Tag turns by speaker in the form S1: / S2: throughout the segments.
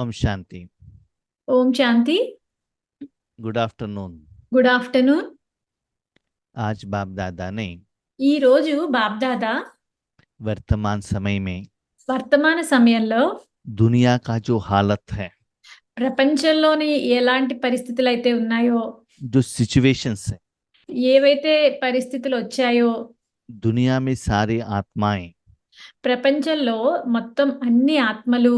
S1: ओम शांति।
S2: ఓం శాంతి.
S1: Good afternoon.
S2: Good afternoon.
S1: आज बाप दादा ने
S2: ఈ రోజు బాబ్దాదా
S1: वर्तमान समय में
S2: వర్తమాన సమయంలో
S1: दुनिया का जो हालत है,
S2: ప్రపంచంలోని ఎలాంటి పరిస్థితులు అయితే ఉన్నాయో,
S1: जो सिचुएशंस है,
S2: ఏవైతే పరిస్థితులు వచ్చాయో,
S1: दुनिया में सारी आत्माएं
S2: ప్రపంచంలో మొత్తం అన్ని ఆత్మలు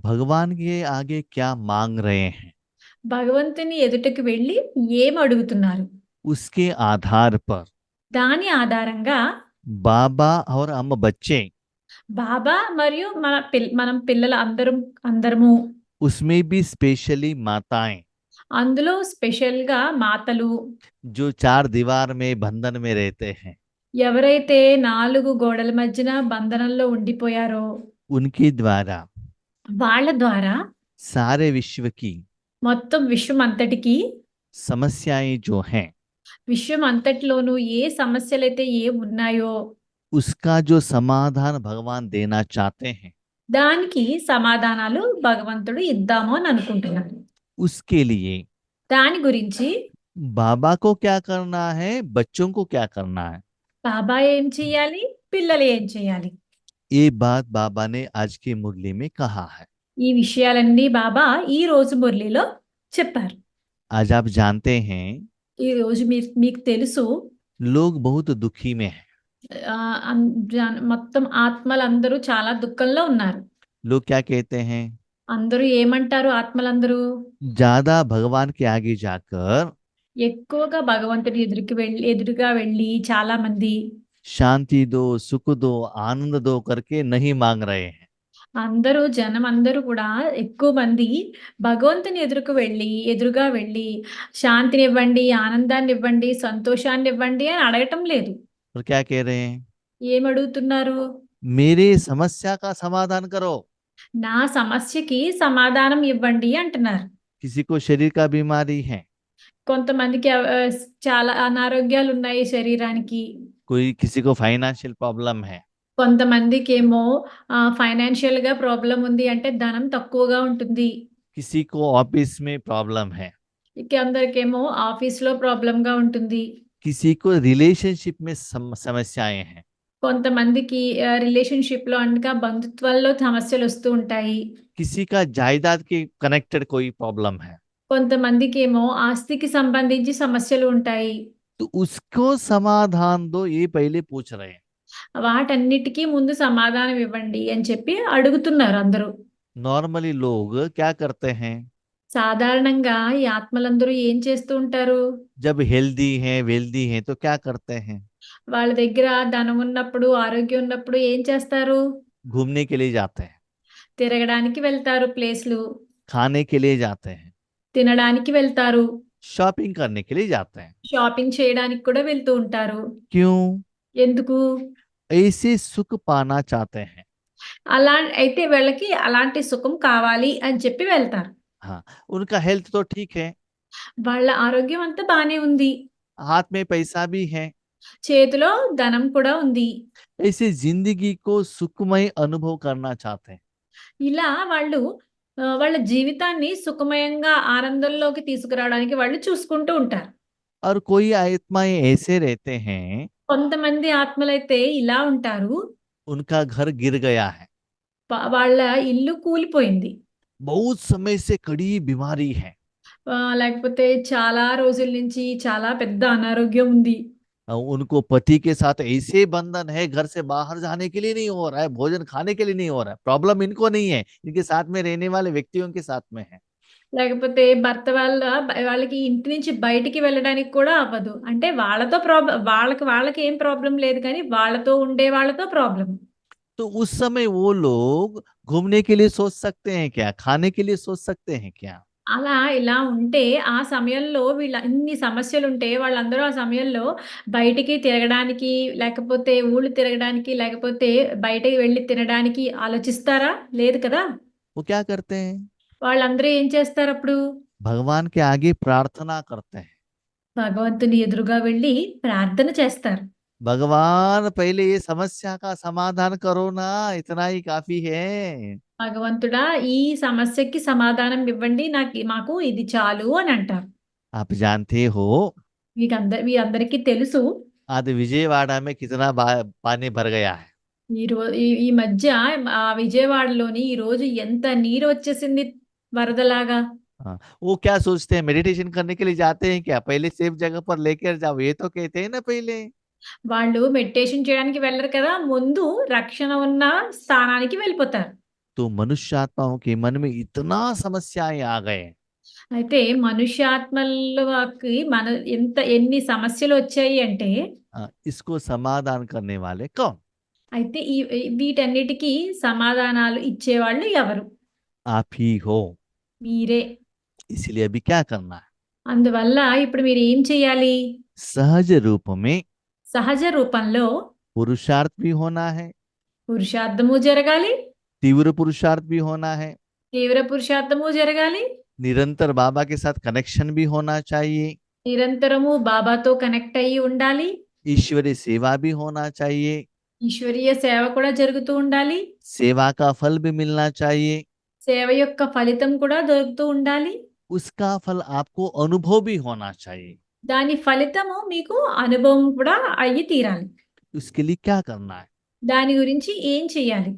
S1: भगवान के आगे क्या मांग रहे हैं,
S2: భగవంతుని ఎదుటకు వెళ్ళి ఏం అడుగుతున్నారు,
S1: उसके आधार पर
S2: దాని ఆధారంగా
S1: बाबा और हम बच्चे
S2: బాబా మరియు మనం పిల్లల అందరము,
S1: उसमें भी स्पेशली माताएं
S2: అందులో స్పెషల్గా మాతలు,
S1: जो चार दीवार में बंधन में रहते हैं,
S2: ఎవరైతే 4 గోడల మధ్యన బంధనంలో ఉండిపోయారో
S1: उनके द्वारा
S2: వాళ్ళ ద్వారా
S1: सारे विश्व की
S2: మొత్తం విశ్వం అంతటికి,
S1: समस्याएं जो हैं,
S2: విశ్వం అంతటిలోనూ ఏ సమస్యలైతే ఏ ఉన్నాయో
S1: उसका जो समाधान भगवान देना चाहते हैं,
S2: దానికి సమాధానాలు భగవంతుడు ఇద్దాము అని అనుకుంటున్నాడు.
S1: उसके लिए
S2: దాని గురించి
S1: बाबा को क्या करना है, बच्चों को क्या करना है,
S2: బాబా ఏం చేయాలి, పిల్లలు ఏం చేయాలి,
S1: ये बात बाबा ने आज की मुरली में कहा है।
S2: ఈ విషయాలన్నీ బాబా ఈ రోజు మురళిలో చెప్పారు.
S1: आज आप जानते हैं
S2: ఈ రోజు మీకు తెలుసు,
S1: लोग बहुत दुखी में हैं।
S2: మొత్తం ఆత్మలందరూ చాలా దుఃఖంలో ఉన్నారు.
S1: लोग क्या कहते हैं,
S2: అందరూ ఏమంటారు, ఆత్మలందరూ
S1: ज्यादा भगवान के आगे जाकर
S2: ఎక్కువగా భగవంతుడి ఎదురుగా వెళ్ళి చాలా మంది
S1: शांति दो, सुख दो, आनंद दो करके नहीं मांग रहे हैं।
S2: జనం అందరూ కూడా ఎక్కువ మంది భగవంతుని ఎదురుగా వెళ్ళి శాంతిని ఇవ్వండి, ఆనందాన్ని ఇవ్వండి, సంతోషాన్ని ఇవ్వండి అని అడగటం లేదు.
S1: और क्या कह रहे हैं,
S2: ఏమడుగుతున్నారు,
S1: मेरे समस्या का समाधान करो।
S2: నా సమస్యకి సమాధానం ఇవ్వండి అంటున్నారు.
S1: किसी को शरीर का बीमारी है,
S2: కొంతమందికి చాలా అనారోగ్యాలు ఉన్నాయి శరీరానికి,
S1: कोई किसी को फाइनेंशियल प्रॉब्लम है,
S2: కొంతమందికి ఏమో ఫైనాన్షియల్ గా ప్రాబ్లం ఉంది, అంటే ధనం తక్కువగా ఉంటుంది.
S1: किसी को ऑफिस में प्रॉब्लम है,
S2: అందరికేమో ఆఫీస్ లో ప్రాబ్లం గా ఉంటుంది.
S1: किसी को रिलेशनशिप में समस्याएं हैं,
S2: కొంతమందికి రిలేషన్షిప్ లో అనగా బంధుత్వాల్లో సమస్యలు వస్తూ ఉంటాయి.
S1: किसी का जायदाद के कनेक्टेड कोई प्रॉब्लम है,
S2: కొంతమందికి ఏమో ఆస్తికి సంబంధించి సమస్యలు ఉంటాయి.
S1: तो उसको समाधान दो, ये पहले पूछ रहे हैं।
S2: వాటన్నిటికీ ముందు సమాధానం ఇవ్వండి అని చెప్పి అడుగుతున్నారు అందరూ.
S1: नॉर्मली लोग क्या करते हैं,
S2: సాధారణంగా ఈ ఆత్మలందరూ ఏం చేస్తూ ఉంటారు,
S1: जब हेल्दी हैं वेल्दी हैं तो क्या करते हैं,
S2: వాళ్ళ దగ్గర ధనం ఉన్నప్పుడు, ఆరోగ్యం ఉన్నప్పుడు ఏం చేస్తారు,
S1: घूमने के लिए जाते हैं,
S2: తిరగడానికి వెళ్తారు, ప్లేస్లు
S1: खाने के लिए जाते हैं,
S2: తినడానికి వెళ్తారు,
S1: शॉपिंग करने के लिए जाते हैं।
S2: షాపింగ్ చేయడానికి కూడా వెళ్తూ ఉంటారు.
S1: क्यों,
S2: ఎందుకు,
S1: ऐसे सुख पाना चाहते हैं।
S2: అలా అయితే వీళ్ళకి అలాంటి సుఖం కావాలి అని చెప్పి వెళ్తారు.
S1: हाँ, उनका हेल्थ तो ठीक है,
S2: వాళ్ళ ఆరోగ్యం అంతా బానే ఉంది,
S1: हाथ में पैसा भी है,
S2: చేతిలో ధనం కూడా ఉంది.
S1: ऐसे जिंदगी को सुखमय अनुभव करना चाहते हैं।
S2: ఇలా వాళ్ళు వాళ్ళ జీవితాన్ని సుఖమయంగా ఆనందంలోకి తీసుకురావడానికి వాళ్ళు చూసుకుంటూ ఉంటారు.
S1: और कोई आत्माएं ऐसे रहते हैं,
S2: కొంతమంది ఆత్మలైతే ఇలా ఉంటారు,
S1: उनका घर गिर गया है,
S2: వాళ్ళ ఇల్లు కూలిపోయింది,
S1: बहुत समय से कड़ी बीमारी है,
S2: లేకపోతే చాలా రోజుల నుంచి చాలా పెద్ద అనారోగ్యం ఉంది.
S1: उनको पति के साथ ऐसे बंधन है, घर से बाहर जाने के लिए नहीं हो रहा है, भोजन खाने के लिए नहीं हो रहा है। प्रॉब्लम इनको नहीं है, इनके साथ में रहने वाले व्यक्तियों के साथ में है।
S2: లేకపోతే భర్త వాళ్ళకి ఇంటి నుంచి బయటికి వెళ్ళడానికి కూడా అవ్వదు, అంటే వాళ్ళతో ప్రాబ్లం, వాళ్ళకి ఏం ప్రాబ్లం లేదు, కానీ వాళ్ళతో ఉండే వాళ్ళతో ప్రాబ్లం.
S1: तो उस समय वो लोग घूमने के लिए सोच सकते हैं क्या, खाने के लिए सोच सकते हैं क्या?
S2: అలా ఇలా ఉంటే ఆ సమయంలో వీళ్ళ ఇన్ని సమస్యలు ఉంటే వాళ్ళందరూ ఆ సమయంలో బయటికి తిరగడానికి, లేకపోతే ఊళ్ళు తిరగడానికి, లేకపోతే బయటకి వెళ్ళి తినడానికి ఆలోచిస్తారా, లేదు కదా.
S1: वो क्या करते हैं,
S2: వాళ్ళందరూ ఏం చేస్తారు, అప్పుడు
S1: भगवान के आगे प्रार्थना करते हैं।
S2: భగవంతుని ఎదురుగా వెళ్ళి ప్రార్థన చేస్తారు.
S1: भगवान पहले ये समस्या का समाधान करो ना, इतना ही काफी है।
S2: భగవంతుడా ఈ సమస్యకి సమాధానం ఇవ్వండి, మాకు ఇది చాలు అని అంటారు.
S1: आप जानते हो
S2: మీరందరికీ తెలుసు,
S1: आज विजयवाड़ा में कितना पानी भर गया है।
S2: ఈ మధ్య ఆ విజయవాడలోని ఈ రోజు ఎంత నీరు వచ్చేసింది వరదలాగా.
S1: हाँ, वो क्या सोचते हैं, मेडिटेशन करने के लिए जाते हैं क्या, पहले सेफ जगह पर लेकर जाओ, ये तो कहते हैं ना पहले।
S2: వాళ్ళు మెడిటేషన్ చేయడానికి వెళ్ళరు కదా, ముందు రక్షణ ఉన్న స్థానానికి వెళ్ళిపోతారు.
S1: तो मनुष्य आत्माओं के मन में इतना समस्याएं आ गए।
S2: అయితే మనుష్యాత్మలకి ఎన్ని సమస్యలు వచ్చాయి అంటే,
S1: इसको समाधान करने वाले कौन?
S2: అయితే వీటన్నిటికీ సమాధానాలు ఇచ్చేవాళ్ళు ఎవరు?
S1: आप ही हो।
S2: మీరే.
S1: इसलिए अभी क्या करना है?
S2: అందువల్ల ఇప్పుడు మీరు ఏం చేయాలి?
S1: सहज रूप में
S2: సహజ రూపంలో
S1: पुरुषार्थ भी होना है,
S2: పురుషార్థము జరగాలి,
S1: तीव्र पुरुषार्थ भी होना है,
S2: తీవ్ర పురుషార్థము జరగాలి,
S1: निरंतर बाबा के साथ कनेक्शन भी होना चाहिए,
S2: నిరంతరము బాబాతో కనెక్ట్ అయ్యి ఉండాలి,
S1: ईश्वरीय सेवा भी होना चाहिए,
S2: ఈశ్వరీయ సేవ కూడా జరుగుతూ ఉండాలి,
S1: सेवा का फल भी मिलना चाहिए,
S2: సేవ యొక్క ఫలితం కూడా దొరుకుతూ ఉండాలి,
S1: उसका फल आपको अनुभव भी होना चाहिए।
S2: దాని ఫలితము మీకు అనుభవం కూడా అయ్యి తీరాలి.
S1: उसके लिए क्या करना है?
S2: దాని గురించి ఏం చేయాలి?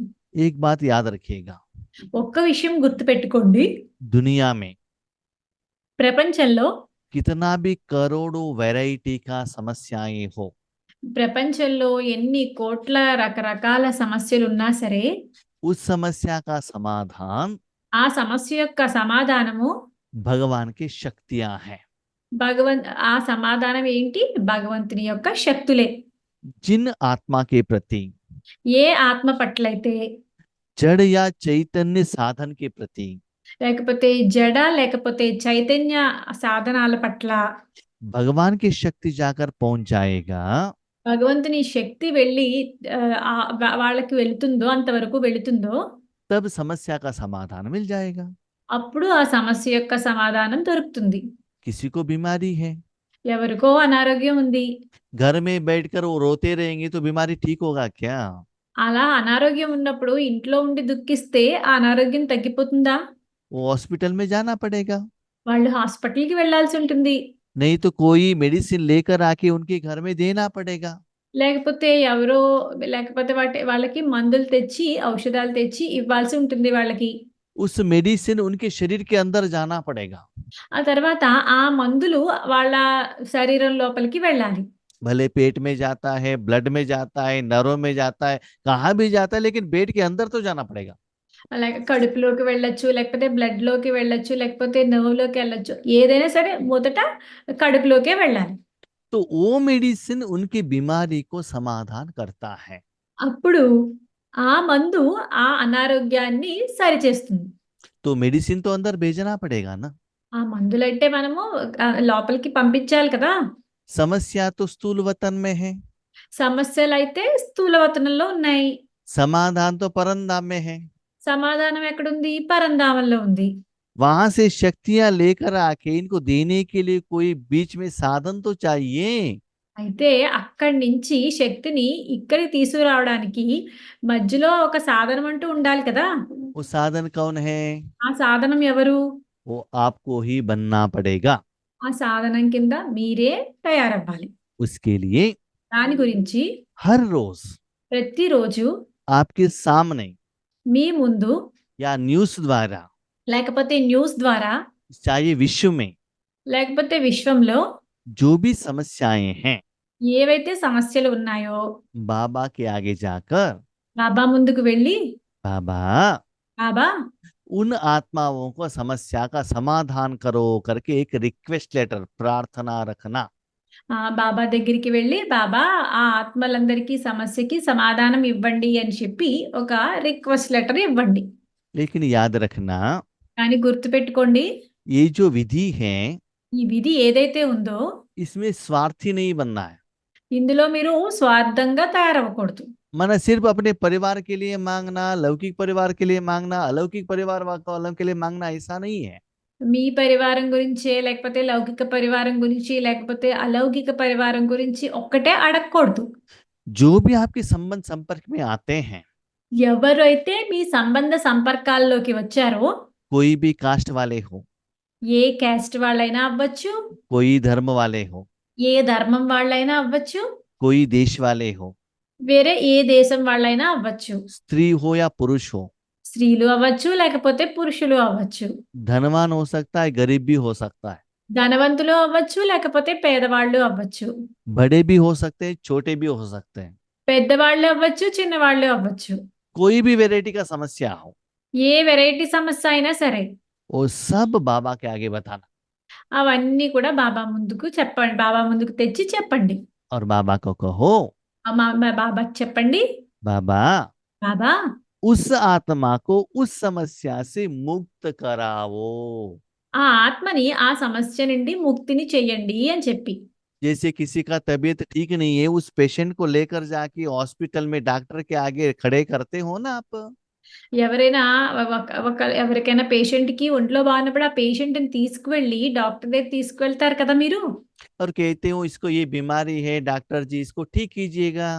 S1: एक बात याद रखिएगा,
S2: ఒక్క విషయం గుర్తుపెట్టుకోండి,
S1: दुनिया में
S2: ప్రపంచంలో
S1: कितना भी करोड़ों वैरायटी का समस्याएं हो,
S2: ప్రపంచంలో ఎన్ని కోట్ల రకరకాల సమస్యలు ఉన్నా సరే,
S1: उस समस्या का समाधान
S2: ఆ సమస్య యొక్క సమాధానము
S1: भगवान की शक्तियां हैं।
S2: ఆ సమాధానం ఏంటి? భగవంతుని యొక్క శక్తులే.
S1: जिन आत्मा के प्रति,
S2: ఏ ఆత్మ పట్లయితే,
S1: जड़ या चैतन्य साधन के प्रति
S2: లేకపోతే జడ లేకపోతే చైతన్య సాధనాల పట్ల
S1: भगवान की शक्ति जाकर पहुंच जाएगा,
S2: భగవంతుని శక్తి వెళ్ళి వాళ్ళకి వెళుతుందో, అంతవరకు వెళుతుందో,
S1: तब समस्या का समाधान मिल जाएगा।
S2: అప్పుడు ఆ సమస్య యొక్క సమాధానం దొరుకుతుంది.
S1: किसी को बीमारी है,
S2: ఎవరికో అనారోగ్యం ఉంది,
S1: घर में बैठकर वो रोते रहेंगे तो बीमारी ठीक होगा क्या?
S2: అలా అనారోగ్యం ఉన్నప్పుడు ఇంట్లో ఉండి దుఃఖిస్తే ఆ అనారోగ్యం తగ్గిపోతుందా?
S1: वो हॉस्पिटल में जाना पड़ेगा,
S2: వాళ్ళు హాస్పిటల్కి వెళ్ళాల్సి ఉంటుంది,
S1: नहीं तो कोई मेडिसिन लेकर आके उनके घर में देना पड़ेगा।
S2: లేకపోతే వాళ్ళకి మందులు తెచ్చి, ఔషధాలు తెచ్చి ఇవ్వాల్సి ఉంటుంది వాళ్ళకి.
S1: उस मेडिसिन उनके शरीर के अंदर जाना पड़ेगा।
S2: ఆ తర్వాత ఆ మందులు వాళ్ళ శరీరం లోపలికి వెళ్ళాలి.
S1: भले पेट में जाता है, ब्लड में जाता है, नरों में जाता है, कहाँ भी जाता है, लेकिन पेट के अंदर तो जाना पड़ेगा।
S2: అలాగే కడుపులోకి వెళ్ళొచ్చు, లేకపోతే బ్లడ్ లోకి వెళ్ళొచ్చు, లేకపోతే నర్వ్లోకి వెళ్ళొచ్చు, ఏదైనా సరే మొదట కడుపులోకే వెళ్ళాలి.
S1: तो वो मेडिसिन उनकी बीमारी को समाधान करता है।
S2: అప్పుడు ఆ మందు ఆ అనారోగ్యాన్ని సరిచేస్తుంది.
S1: तो मेडिसिन तो अंदर भेजना पड़ेगा ना।
S2: ఆ మందులంటే మనము లోపలికి పంపించాలి కదా.
S1: समस्या तो स्थूल वतन में है,
S2: సమస్యలైతే స్థూలవతనంలో ఉన్నాయి,
S1: समाधान तो परमधाम में है।
S2: సమాధానం ఎక్కడుంది? పరంధామంలో ఉంది.
S1: वहां से शक्तियां लेकर आके इनको देने के लिए कोई बीच में साधन तो चाहिए।
S2: అయితే అక్కడి నుంచి శక్తిని ఇక్కడికి తీసుకురావడానికి మధ్యలో ఒక సాధనం అంటూ ఉండాలి కదా.
S1: वो साधन कौन है?
S2: ఆ సాధనం ఎవరు?
S1: वो आपको ही बनना पड़ेगा।
S2: ఆ సాధనం కింద మీరే తయారవ్వాలి.
S1: उसके लिए
S2: దాని గురించి
S1: हर रोज
S2: ప్రతిరోజు
S1: आपके सामने
S2: మీ ముందు,
S1: या न्यूज द्वारा,
S2: లేకపోతే న్యూస్ ద్వారా,
S1: चाहे विश्व में
S2: లేకపోతే విశ్వంలో
S1: जो भी समस्याएं हैं,
S2: ఏవైతే సమస్యలు ఉన్నాయో
S1: बाबा के आगे जाकर,
S2: బాబా ముందుకు వెళ్ళి,
S1: बाबा
S2: బాబా
S1: उन आत्माओं को समस्या का समाधान करो करके एक रिक्वेस्ट लेटर, प्रार्थना रखना।
S2: బాబా దగ్గరికి వెళ్ళి, బాబా ఆ ఆత్మలందరికీ సమస్యకి సమాధానం ఇవ్వండి అని చెప్పి ఒక రిక్వెస్ట్ లెటర్ ఇవ్వండి.
S1: लेकिन याद रखना,
S2: కానీ గుర్తుపెట్టుకోండి,
S1: ये जो विधि है
S2: ఈ విధి ఏదైతే ఉందో
S1: इसमें स्वार्थी नहीं बनना है।
S2: ఇందులో మీరు స్వార్థంగా తయారవ్వకూడదు.
S1: मन सिर्फ अपने परिवार के लिए मांगना, लौकिक परिवार के लिए मांगना, अलौकिक परिवार वालों के लिए मांगना, ऐसा नहीं है।
S2: మీ పరివారం గురించే, లేకపోతే లౌకిక పరివారం గురించి, లేకపోతే అలౌకిక పరివారం గురించి ఒక్కటే అడగకూడదు.
S1: जो भी आपके संबंध संपर्क में आते हैं,
S2: ఎవరైతే మీ సంబంధ సంపర్కాల్లోకి వచ్చారో,
S1: कोई भी कास्ट वाले हो,
S2: ఏ క్యాస్ట్ వాళ్ళైనా అవ్వచ్చు,
S1: कोई धर्म वाले हो,
S2: ఏ ధర్మం వాళ్ళైనా అవ్వచ్చు,
S1: कोई देश वाले हो,
S2: వేరే ఏ దేశం వాళ్ళైనా అవ్వచ్చు.
S1: स्त्री हो या पुरुष हो,
S2: స్త్రీలు అవ్వచ్చు, లేకపోతే పురుషులు అవ్వచ్చు.
S1: धनवान हो सकता है, गरीब भी हो सकता है,
S2: ధనవంతులు అవ్వచ్చు, లేకపోతే పేదవాళ్ళు అవ్వచ్చు.
S1: बड़े भी हो सकते हैं, छोटे भी हो सकते हैं,
S2: పెద్దవాళ్ళు అవ్వచ్చు, చిన్నవాళ్ళు అవ్వచ్చు.
S1: कोई भी वैरायटी का समस्या हो,
S2: ఏ వెరైటీ సమస్య అయినా సరే,
S1: वो सब बाबा के आगे बताना
S2: అవన్నీ కూడా బాబా ముందుకు చెప్పండి. బాబా ముందుకు తెచ్చి చెప్పండి.
S1: और बाबा को कहो,
S2: బాబాకి చెప్పండి,
S1: बाबा
S2: బాబా
S1: उस आत्मा को उस समस्या से मुक्त कराओ.
S2: ఆ ఆత్మని ఆ సమస్య నుండి ముక్తిని చెయ్యండి అని చెప్పి.
S1: जैसे किसी का तबीयत ठीक नहीं है, उस पेशेंट को लेकर जाके हॉस्पिटल में डॉक्टर के आगे खड़े करते हो ना आप,
S2: ఎవరైనా ఎవరికైనా పేషెంట్‌కి ఒంట్లో బాగున్నప్పుడు ఆ పేషెంట్‌ని తీసుకువెళ్ళి డాక్టర్ దగ్గరికి తీసుకువెళ్తారు కదా మీరు.
S1: और कहते हो इसको ये बीमारी है, डॉक्टर जी इसको ठीक कीजिएगा.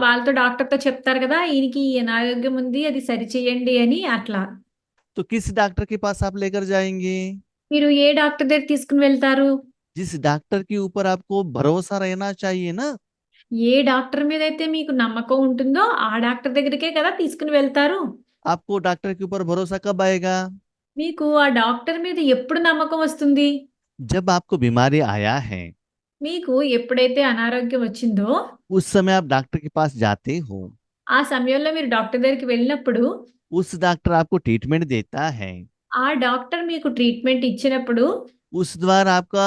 S2: వాళ్ళతో డాక్టర్‌తో చెప్తారు కదా! ఈయనకి ఈ అనారోగ్యం ఉంది అది సరిచేయండి అని అట్లా.
S1: तो किस डॉक्टर के पास आप लेकर जाएंगे?
S2: మీరు ఏ డాక్టర్ దగ్గరికి తీసుకొని వెళ్తారు?
S1: जिस डॉक्टर के ऊपर आपको भरोसा रहना चाहिए ना.
S2: ఏ డాక్టర్ మీదైతే మీకు నమ్మకం ఉంటుందో ఆ డాక్టర్ దగ్గరికే కదా తీసుకొని వెళ్తారు.
S1: आपको डॉक्टर के ऊपर भरोसा कब आएगा?
S2: మీకు ఆ డాక్టర్ మీద ఎప్పుడు నమ్మకం వస్తుంది?
S1: जब आपको बीमारी आया है,
S2: మీకు ఎప్పుడైతే అనారోగ్యం వచ్చిందో
S1: उस समय आप डॉक्टर के पास जाते हो,
S2: ఆ సమయంలో మీరు డాక్టర్ దగ్గరికి వెళ్ళినప్పుడు
S1: उस डॉक्टर आपको ट्रीटमेंट देता है,
S2: ఆ డాక్టర్ మీకు ట్రీట్మెంట్ ఇచ్చినప్పుడు
S1: उस द्वारा आपका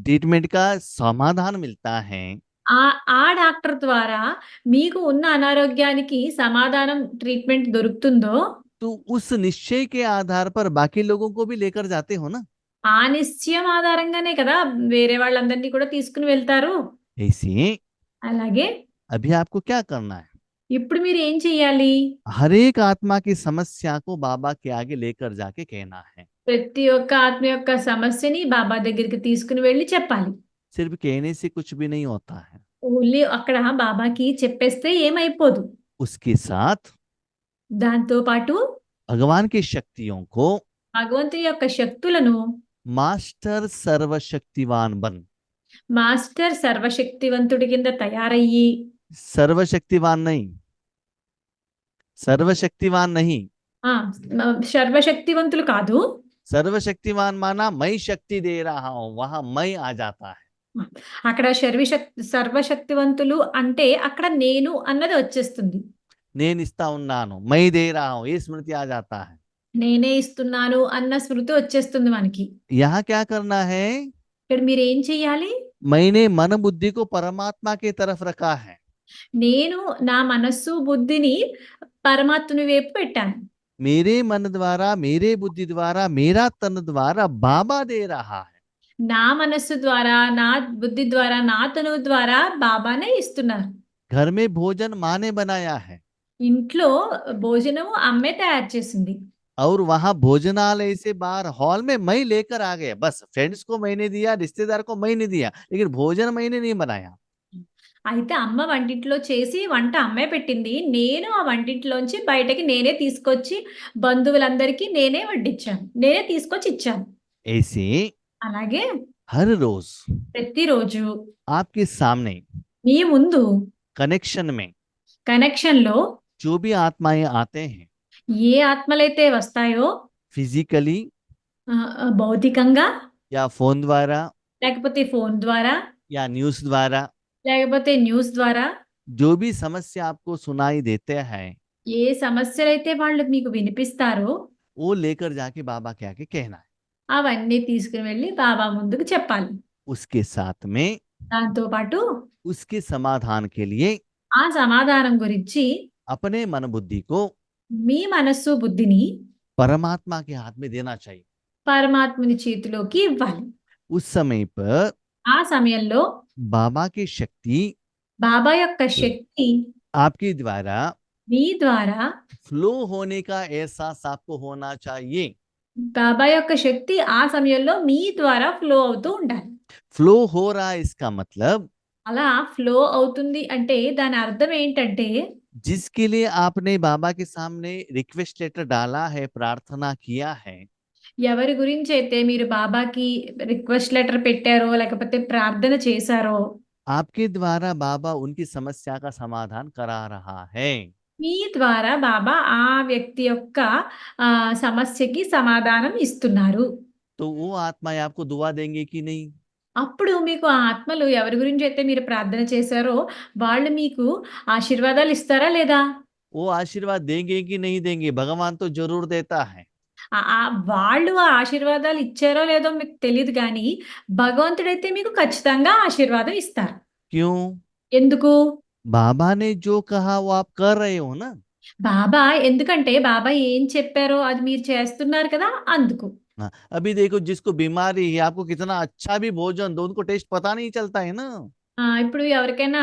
S1: ट्रीटमेंट का समाधान मिलता है.
S2: ఆ డాక్టర్ ద్వారా మీకు ఉన్న అనారోగ్యానికి సమాధానం ట్రీట్మెంట్ దొరుకుతుందో
S1: तो उस निश्चय के आधार पर बाकी लोगों को भी लेकर जाते हो ना.
S2: ఆ నిశ్చయం ఆధారంగానే కదా వేరే వాళ్ళందరినీ కూడా తీసుకుని వెళ్తారు.
S1: ऐसे
S2: అలాగే
S1: अभी आपको क्या करना है?
S2: ఇప్పుడు మీరు ఏం చెయ్యాలి?
S1: हर एक आत्मा की समस्या को बाबा के आगे लेकर जाके कहना है.
S2: ప్రతి ఒక్క ఆత్మ యొక్క సమస్యని బాబా దగ్గరికి తీసుకుని వెళ్ళి చెప్పాలి.
S1: सिर्फ कहने से कुछ भी नहीं होता है.
S2: ఓన్లీ అక్కడ బాబాకి చెప్పేస్తే ఏమైపోదు.
S1: उसके साथ
S2: దాంతో పాటు
S1: भगवान की शक्तियों को
S2: భగవంతుని యొక్క శక్తులను
S1: मास्टर सर्वशक्तिवान बन.
S2: మాస్టర్ సర్వశక్తివంతుడి కింద తయారయ్యి,
S1: सर्वशक्तिवान नहीं, सर्वशक्तिवान नहीं,
S2: ఆ సర్వశక్తివంతులు కాదు.
S1: सर्वशक्तिवान माना मैं शक्ति दे रहा हूं, वहां मैं आ जाता है.
S2: అక్కడ సర్వశక్తివంతులు అంటే అక్కడ నేను అన్నది వచ్చేస్తుంది.
S1: నేను ఇస్తా ఉన్నాను, मैं दे रहा हूं, ये स्मृति आ जाता है.
S2: నేనే ఇస్తున్నాను అన్న స్మృతి వచ్చేస్తుంది మనకి.
S1: यहाँ क्या करना है?
S2: ఇక్కడ మీరు ఏం చెయ్యాలి?
S1: मैंने मन बुद्धि को परमात्मा की तरफ रखा है.
S2: నేను నా మనస్సు బుద్ధిని పరమాత్ముని వైపు పెట్టాను.
S1: मेरे मन द्वारा, मेरे बुद्धि द्वारा, मेरा तन द्वारा बाबा दे रहा है.
S2: నా మనస్సు ద్వారా, నా బుద్ధి ద్వారా, నా తనువు ద్వారా బాబానే ఇస్తున్నారు.
S1: घर में भोजन माँ ने बनाया है
S2: ఇంట్లో భోజనము అమ్మే తయారు చేసింది.
S1: और वहां भोजनालय से बाहर हॉल में मैं लेकर आ गया. बस फ्रेंड्स को मैंने दिया, रिश्तेदार को मैंने दिया, लेकिन भोजन मैंने नहीं बनाया.
S2: అయితే అమ్మ వంటింట్లో చేసి వంట అమ్మే పెట్టింది. నేను ఆ వంటింట్లోంచి బయటకి నేనే తీసుకొచ్చి బంధువులందరికీ నేనే వడ్డించాను. నేనే తీసుకొచ్చి ఇచ్చాను.
S1: ऐसे
S2: అలాగే
S1: हर रोज
S2: ప్రతిరోజు
S1: आपके सामने
S2: మీ ముందు
S1: कनेक्शन में
S2: కనెక్షన్‌లో
S1: जो भी आत्माएं आते हैं,
S2: ఏ ఆత్మలైతే వస్తాయో
S1: फिजिकली
S2: భౌతికంగా,
S1: या फोन द्वारा
S2: లేకపోతే ఫోన్ ద్వారా,
S1: या न्यूज द्वारा,
S2: లేకపోతే న్యూస్ ద్వారా,
S1: जो भी समस्या आपको सुनाई देते हैं,
S2: ఏ సమస్యలైతే వాళ్ళు మీకు వినిపిస్తారో
S1: वो लेकर जाके बाबा के आगे कहना है.
S2: అవన్నీ తీసుకుని వెళ్ళి బాబా ముందుకు చెప్పాలి.
S1: उसके साथ में
S2: దాంతో పాటు
S1: उसके समाधान के लिए
S2: ఆ సమాధానం గురించి
S1: अपने मन बुद्धि को
S2: మీ మనస్సు బుద్ధిని
S1: परमात्मा के हाथ में देना चाहिए.
S2: పరమాత్ముని చేతిలోకి ఇవ్వాలి.
S1: उस समय पर
S2: ఆ సమయంలో
S1: बाबा की शक्ति
S2: బాబా యొక్క శక్తి
S1: आपके द्वारा
S2: మీ ద్వారా,
S1: फ्लो होने का एहसास आपको होना चाहिए.
S2: బాబా యొక్క శక్తి ఆ సమయంలో మీ ద్వారా ఫ్లో అవుతూ ఉండాలి.
S1: फ्लो हो रहा है इसका मतलब
S2: అలా ఫ్లో అవుతుంది అంటే దాని అర్థం ఏంటంటే
S1: जिसके लिए आपने बाबा के सामने रिक्वेस्ट लेटर डाला है, प्रार्थना किया है,
S2: ఎవరి గురించైతే మీరు బాబాకి రిక్వెస్ట్ లెటర్ పెట్టారో, లేకపోతే ప్రార్థన చేశారో,
S1: आपके द्वारा बाबा उनकी समस्या का समाधान करा रहा है।
S2: మీ ద్వారా బాబా ఆ వ్యక్తి యొక్క సమస్యకి సమాధానం ఇస్తున్నారు.
S1: तो वो आत्माएं आपको दुआ देंगे कि नहीं?
S2: అప్పుడు మీకు ఆ ఆత్మలు ఎవరి గురించైతే మీరు ప్రార్థన చేశారో, వాళ్ళు మీకు ఆశీర్వాదాలు ఇస్తారా లేదా?
S1: वो आशीर्वाद देंगे कि नहीं देंगे? भगवान तो जरूर देता है।
S2: వాళ్ళు ఆ ఆశీర్వాదాలు ఇచ్చారో లేదో మీకు తెలీదు గానీ, భగవంతుడైతే మీకు ఖచ్చితంగా ఆశీర్వాదం ఇస్తారు.
S1: क्यों?
S2: ఎందుకు?
S1: बाबा ने जो कहा वो आप कर रहे हो ना।
S2: బాబా ఎందుకంటే బాబా ఏం చెప్పారో అది మీరు చేస్తున్నారు కదా! అందుకు.
S1: हाँ, अभी देखो जिसको बीमारी है, आपको कितना अच्छा भी भोजन दो, उनको टेस्ट पता नहीं चलता है ना।
S2: ఇప్పుడు ఎవరికైనా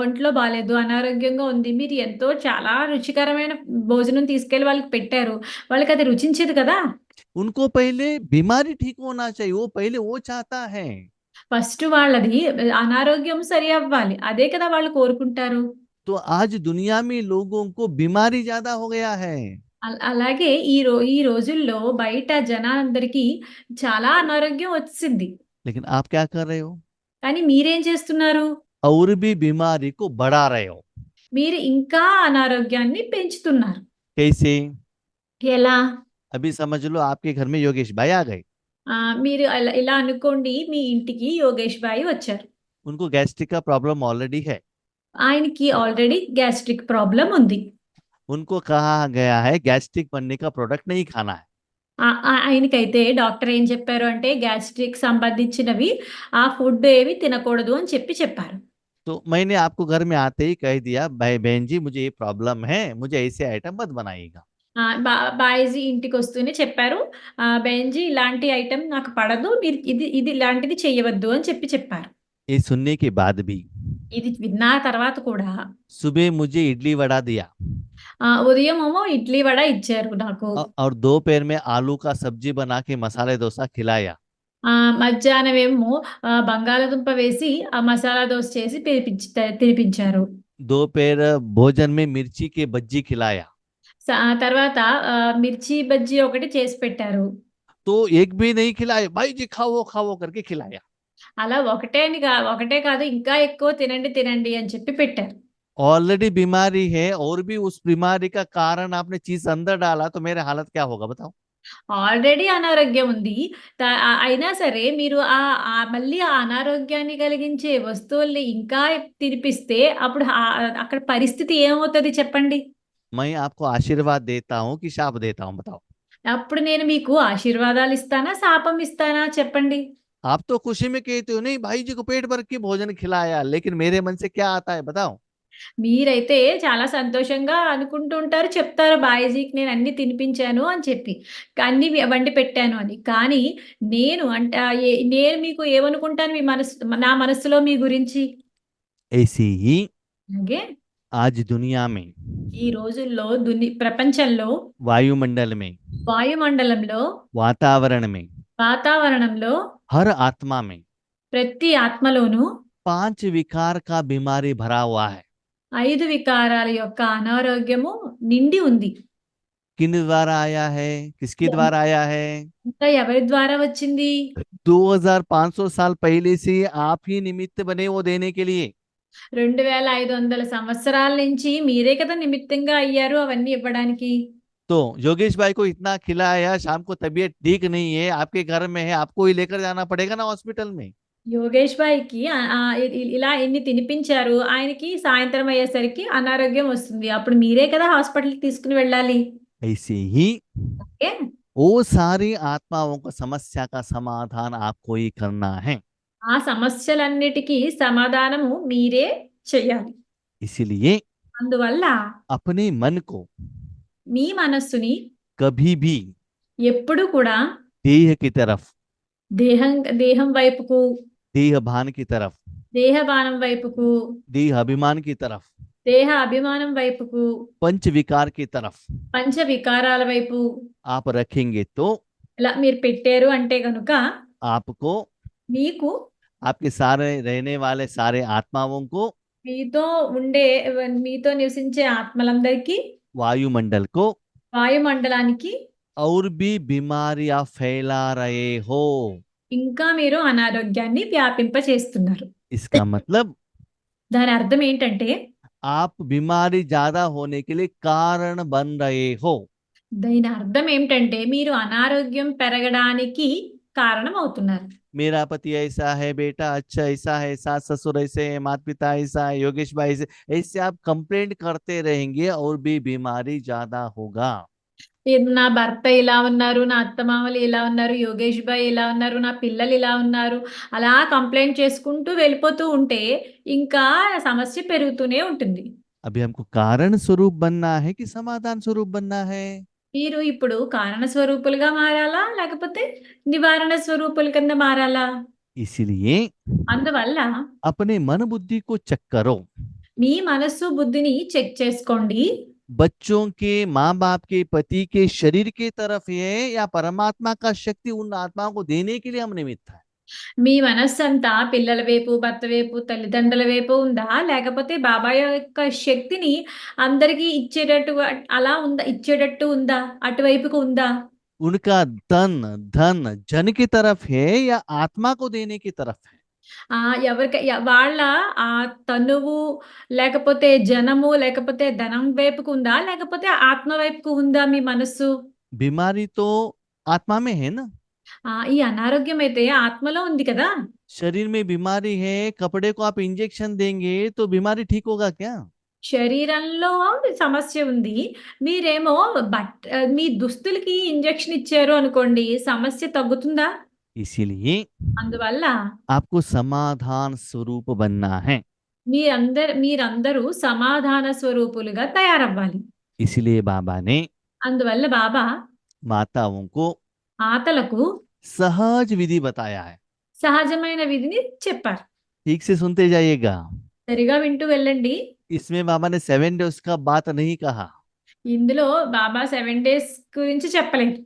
S2: ఒంట్లో బాలేదు, అనారోగ్యంగా ఉంది. మీరు ఎంతో చాలా రుచికరమైన భోజనం తీసుకెళ్ళి వాళ్ళకి పెట్టారు. వాళ్ళకది రుచించదు కదా!
S1: उनको पहले बीमारी ठीक होना चाहिए, वो पहले वो चाहता है।
S2: ఫస్ట్ వాళ్ళది అనారోగ్యం సరి అవ్వాలి. అదే కదా వాళ్ళు కోరుకుంటారు.
S1: तो आज दुनिया में लोगों को बीमारी ज्यादा हो गया है।
S2: అలాగే ఈ రోజుల్లో బయట జనాలందరికీ చాలా అనారోగ్యం వచ్చింది.
S1: लेकिन आप क्या कर रहे हो?
S2: కానీ మీరేం చేస్తున్నారు?
S1: और भी बीमारी को बढ़ा रहे हो।
S2: మీరు ఇంకా అనారోగ్యాన్ని పెంచుతున్నారు.
S1: कैसे?
S2: ఎలా?
S1: अभी समझ लो आपके घर में योगेश भाई आ गए,
S2: మీరు ఇలా అనుకోండి, మీ ఇంటికి యోగేష్ బాయి వచ్చారు.
S1: उनको गैस्ट्रिक का प्रॉब्लम ऑलरेडी है।
S2: ఆయనకి ఆల్రెడీ గ్యాస్ట్రిక్ ప్రాబ్లం ఉంది.
S1: उनको कहा गया है गैस्ट्रिक बनने का प्रोडक्ट नहीं खाना है।
S2: ఆయనకైతే డాక్టర్ ఏం చెప్పారు అంటే గ్యాస్ట్రిక్ సంబంధించినవి ఆ ఫుడ్ ఏవి తినకూడదు అని చెప్పారు.
S1: तो मैंने आपको घर में आते ही कह दिया, भाई बहन जी मुझे ये प्रॉब्लम है, मुझे ऐसे आइटम मत बनाइएगा।
S2: బాయిజీ ఇంటికి వస్తూనే చెప్పారు, బెంజీ ఇలాంటి ఐటెం నాకు పడదు, మీరు ఇది ఇది ఇలాంటిది చెయ్యవద్దు అని చెప్పారు.
S1: ये सुनने के बाद भी
S2: ఇది విన్న తర్వాత కూడా
S1: सुबह मुझे इडली वड़ा दिया,
S2: ఉదయం ఏమో ఇడ్లీ వడ ఇచ్చారు నాకు.
S1: और दोपहर में आलू का सब्जी बना के मसाले डोसा खिलाया।
S2: మధ్యాహ్నం ఏమో బంగాళదుంప వేసి ఆ మసాలా దోస చేసి తినిపించారు.
S1: दोपहर भोजन में मिर्ची के बज्जी खिलाया।
S2: తర్వాత మిర్చి బజ్జీ ఒకటి చేసి పెట్టారు.
S1: तो एक भी नहीं खिलाए, भाई जी खाओ खाओ करके खिलाया।
S2: అలా ఒకటే కాదు, ఇంకా ఎక్కువ తినండి అని చెప్పి పెట్టారు.
S1: ऑलरेडी बीमारी है और भी उस बीमारी का कारण आपने चीज अंदर डाला, तो मेरे हालत क्या होगा बताओ।
S2: ఆల్రెడీ అనారోగ్యం ఉంది. అయినా సరే మీరు మళ్ళీ ఆ అనారోగ్యాన్ని కలిగించే వస్తువుల్ని ఇంకా తినిపిస్తే అప్పుడు అక్కడ పరిస్థితి ఏమవుతది చెప్పండి?
S1: मैं आपको आशीर्वाद देता हूँ कि शाप देता हूँ बताओ।
S2: అప్పుడు నేను మీకు ఆశీర్వాదాలు ఇస్తానా, శాపం ఇస్తానా చెప్పండి?
S1: आप तो खुशी में कहते हो नहीं भाई जी को पेट भर के भोजन खिलाया, लेकिन मेरे मन से क्या आता है बताओ।
S2: మీరైతే చాలా సంతోషంగా అనుకుంటూ ఉంటారు, చెప్తారు బాయిజీకి నేను అన్ని తినిపించాను అని చెప్పి, అన్ని వండి పెట్టాను అని. కానీ నేను మీకు ఏమనుకుంటాను నా మనస్సులో మీ గురించి?
S1: ऐसे ही
S2: అలాగే
S1: आज दुनिया में,
S2: ఈ రోజుల్లో ప్రపంచంలో,
S1: वायुमंडल में,
S2: వాయుమండలంలో, వాతావరణంలో
S1: हर आत्मा में
S2: ప్రతి ఆత్మలోనూ
S1: 5 विकार का बीमारी भरा हुआ है।
S2: 5 వికారాల యొక్క అనారోగ్యము నిండి ఉంది.
S1: किन द्वारा आया है? किसके द्वारा आया है?
S2: ఇంకా ఎవరి ద్వారా వచ్చింది?
S1: 2500 साल पहले से आप ही निमित्त बने वो देने के लिए।
S2: 2500 సంవత్సరాల నుంచి మీరే కదా నిమిత్తంగా అయ్యారు అవన్నీ ఇవ్వడానికి.
S1: तो योगेश भाई को इतना खिलाया, शाम को तबीयत ठीक नहीं है, आपके घर में है, आपको ही लेकर जाना पड़ेगा ना हॉस्पिटल में।
S2: యోగేష్ భాయ్కి ఇలా ఎన్ని తినిపించారు, ఆయనకి సాయంత్రం అయ్యేసరికి అనారోగ్యం వస్తుంది, అప్పుడు మీరే కదా హాస్పిటల్కి తీసుకుని వెళ్ళాలి.
S1: ऐसे ही
S2: ఓకే,
S1: वो सारी आत्माओं का समस्या का समाधान आपको ही करना है।
S2: ఆ సమస్యలన్నిటికీ సమాధానము మీరే చెయ్యాలి.
S1: इसलिए
S2: అందువల్ల
S1: अपने मन को
S2: మీ మనస్సుని
S1: कभी भी
S2: ఎప్పుడు కూడా
S1: देह की तरफ,
S2: దేహం వైపుకు,
S1: देह भान की तरफ,
S2: దేహబానం వైపుకు,
S1: देह अभिमान की तरफ,
S2: దేహ అభిమానం వైపుకు,
S1: पंच विकार की तरफ
S2: పంచ వికారాల వైపు
S1: आप रखेंगे तो
S2: ఇలా మీరు పెట్టారు అంటే గనుక
S1: आपको,
S2: మీకు
S1: आपके सारे रहने वाले सारे आत्माओं को
S2: మీతో ఉండే మీతో నివసించే ఆత్మలందరికీ,
S1: वायुमंडल को
S2: వాయుమండలానికి
S1: और भी बीमारियां फैला रहे हो।
S2: ఇంకా మీరు అనారోగ్యాన్ని వ్యాపింపచేస్తున్నారు.
S1: इसका मतलब
S2: దాని అర్థం ఏంటంటే,
S1: आप बीमारी ज्यादा होने के लिए कारण बन रहे हो।
S2: దీని అర్థం ఏమిటంటే మీరు అనారోగ్యం పెరగడానికి కారణం అవుతున్నారు.
S1: मेरा पति ऐसा है, बेटा अच्छा ऐसा है, सास ससुर ऐसे हैं, माता पिता ऐसा है, योगेश भाई ऐसे, ऐसे आप कंप्लेंट करते रहेंगे और भी बीमारी ज्यादा होगा।
S2: నా భర్త ఇలా ఉన్నారు, నా అత్తమామలు ఇలా ఉన్నారు, యోగేష్ భాయ్ ఇలా ఉన్నారు, నా పిల్లలు ఇలా ఉన్నారు, అలా కంప్లైంట్ చేసుకుంటూ వెళ్ళిపోతూ ఉంటే ఇంకా సమస్య పెరుగుతూనే ఉంటుంది.
S1: अभी हमको कारण स्वरूप बनना है कि समाधान स्वरूप बनना है?
S2: మీరు ఇప్పుడు కారణ స్వరూపులుగా మారాలా లేకపోతే నివారణ స్వరూపుల కింద మారాలా?
S1: इसलिए
S2: అందువల్ల
S1: अपने मन बुद्धि को चेक करो।
S2: మీ మనస్సు బుద్ధిని చెక్ చేసుకోండి.
S1: बच्चों के माँ बाप के पति के शरीर की तरफ है या परमात्मा का शक्ति उन आत्माओं को देने के लिए हम निमित्त है?
S2: మీ మనస్సంతా పిల్లల వైపు, భర్త వైపు, తల్లిదండ్రుల వైపు ఉందా? లేకపోతే బాబాయ్ యొక్క శక్తిని అందరికీ ఇచ్చేటట్టుగా అలా ఉందా? ఇచ్చేటట్టు ఉందా? అటువైపుకు ఉందా?
S1: उनका धन धन जन की तरफ है या आत्मा को देने की तरफ है?
S2: వాళ్ళ ఆ తనువు లేకపోతే జనము లేకపోతే ధనం వైపుకు ఉందా? లేకపోతే ఆత్మ వైపుకు ఉందా మీ మనస్సు?
S1: बीमारी तो आत्मा में है ना।
S2: ఈ అనారోగ్యం అయితే ఆత్మలో ఉంది కదా!
S1: शरीर में बीमारी है, कपड़े को आप इंजेक्शन देंगे तो बीमारी ठीक होगा क्या?
S2: శరీరంలో సమస్య ఉంది. మీరేమో మీ దుస్తులకి ఇంజెక్షన్ ఇచ్చారు అనుకోండి, సమస్య తగ్గుతుందా?
S1: इसीलिए
S2: అందువల్ల
S1: आपको समाधान स्वरूप बनना है।
S2: మీరందరూ సమాధాన స్వరూపులుగా తయారవ్వాలి.
S1: इसलिए बाबा ने
S2: అందువల్ల బాబా
S1: माताओं को
S2: ఆతలకు
S1: सहज विधि बताया है।
S2: సహజమైన విధిని చెప్పారు.
S1: ठीक से सुनते जाइएगा।
S2: సరిగా వింటూ వెళ్ళండి.
S1: इसमें बाबा ने 7 डेज का बात नहीं कहा,
S2: ఇందులో బాబా 7 డేస్ గురించి చెప్పలేదు.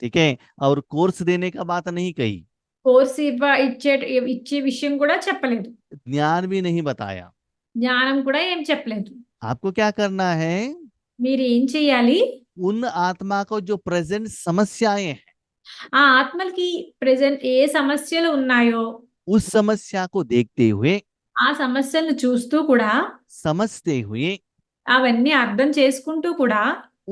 S1: ठीक है, और कोर्स देने का बात नहीं कही,
S2: కోర్స్ ఇచ్చే విషయం కూడా చెప్పలేదు.
S1: ज्ञान भी नहीं बताया।
S2: జ్ఞానం కూడా ఏం చెప్పలేదు.
S1: आपको क्या करना है?
S2: మీరు ఏం చేయాలి?
S1: उन आत्मा को जो प्रेजेंट समस्याएं हैं,
S2: ఆ ఆత్మలకి ప్రెజెంట్ ఏ సమస్యలు ఉన్నాయో
S1: उस समस्या को देखते हुए,
S2: ఆ సమస్యలను చూస్తూ కూడా,
S1: समझते हुए,
S2: అవన్నీ అర్థం చేసుకుంటూ కూడా,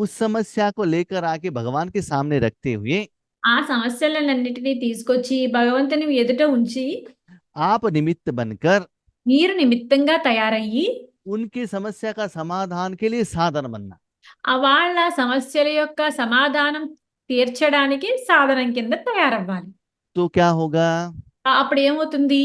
S1: उस समस्या को लेकर आके भगवान के सामने रखते हुए
S2: ఆ సమస్యలన్నిటినీ తీసుకొచ్చి భగవంతుని ఎదుట ఉంచి
S1: आप निमित्त बनकर
S2: మీరు నిమిత్తంగా తయారయ్యి
S1: उनकी समस्या का समाधान के लिए साधन बनना।
S2: వాళ్ళ సమస్యల యొక్క సమాధానం తీర్చడానికి సాధనం కింద తయారవ్వాలి.
S1: तो क्या होगा?
S2: అప్పుడు ఏమవుతుంది?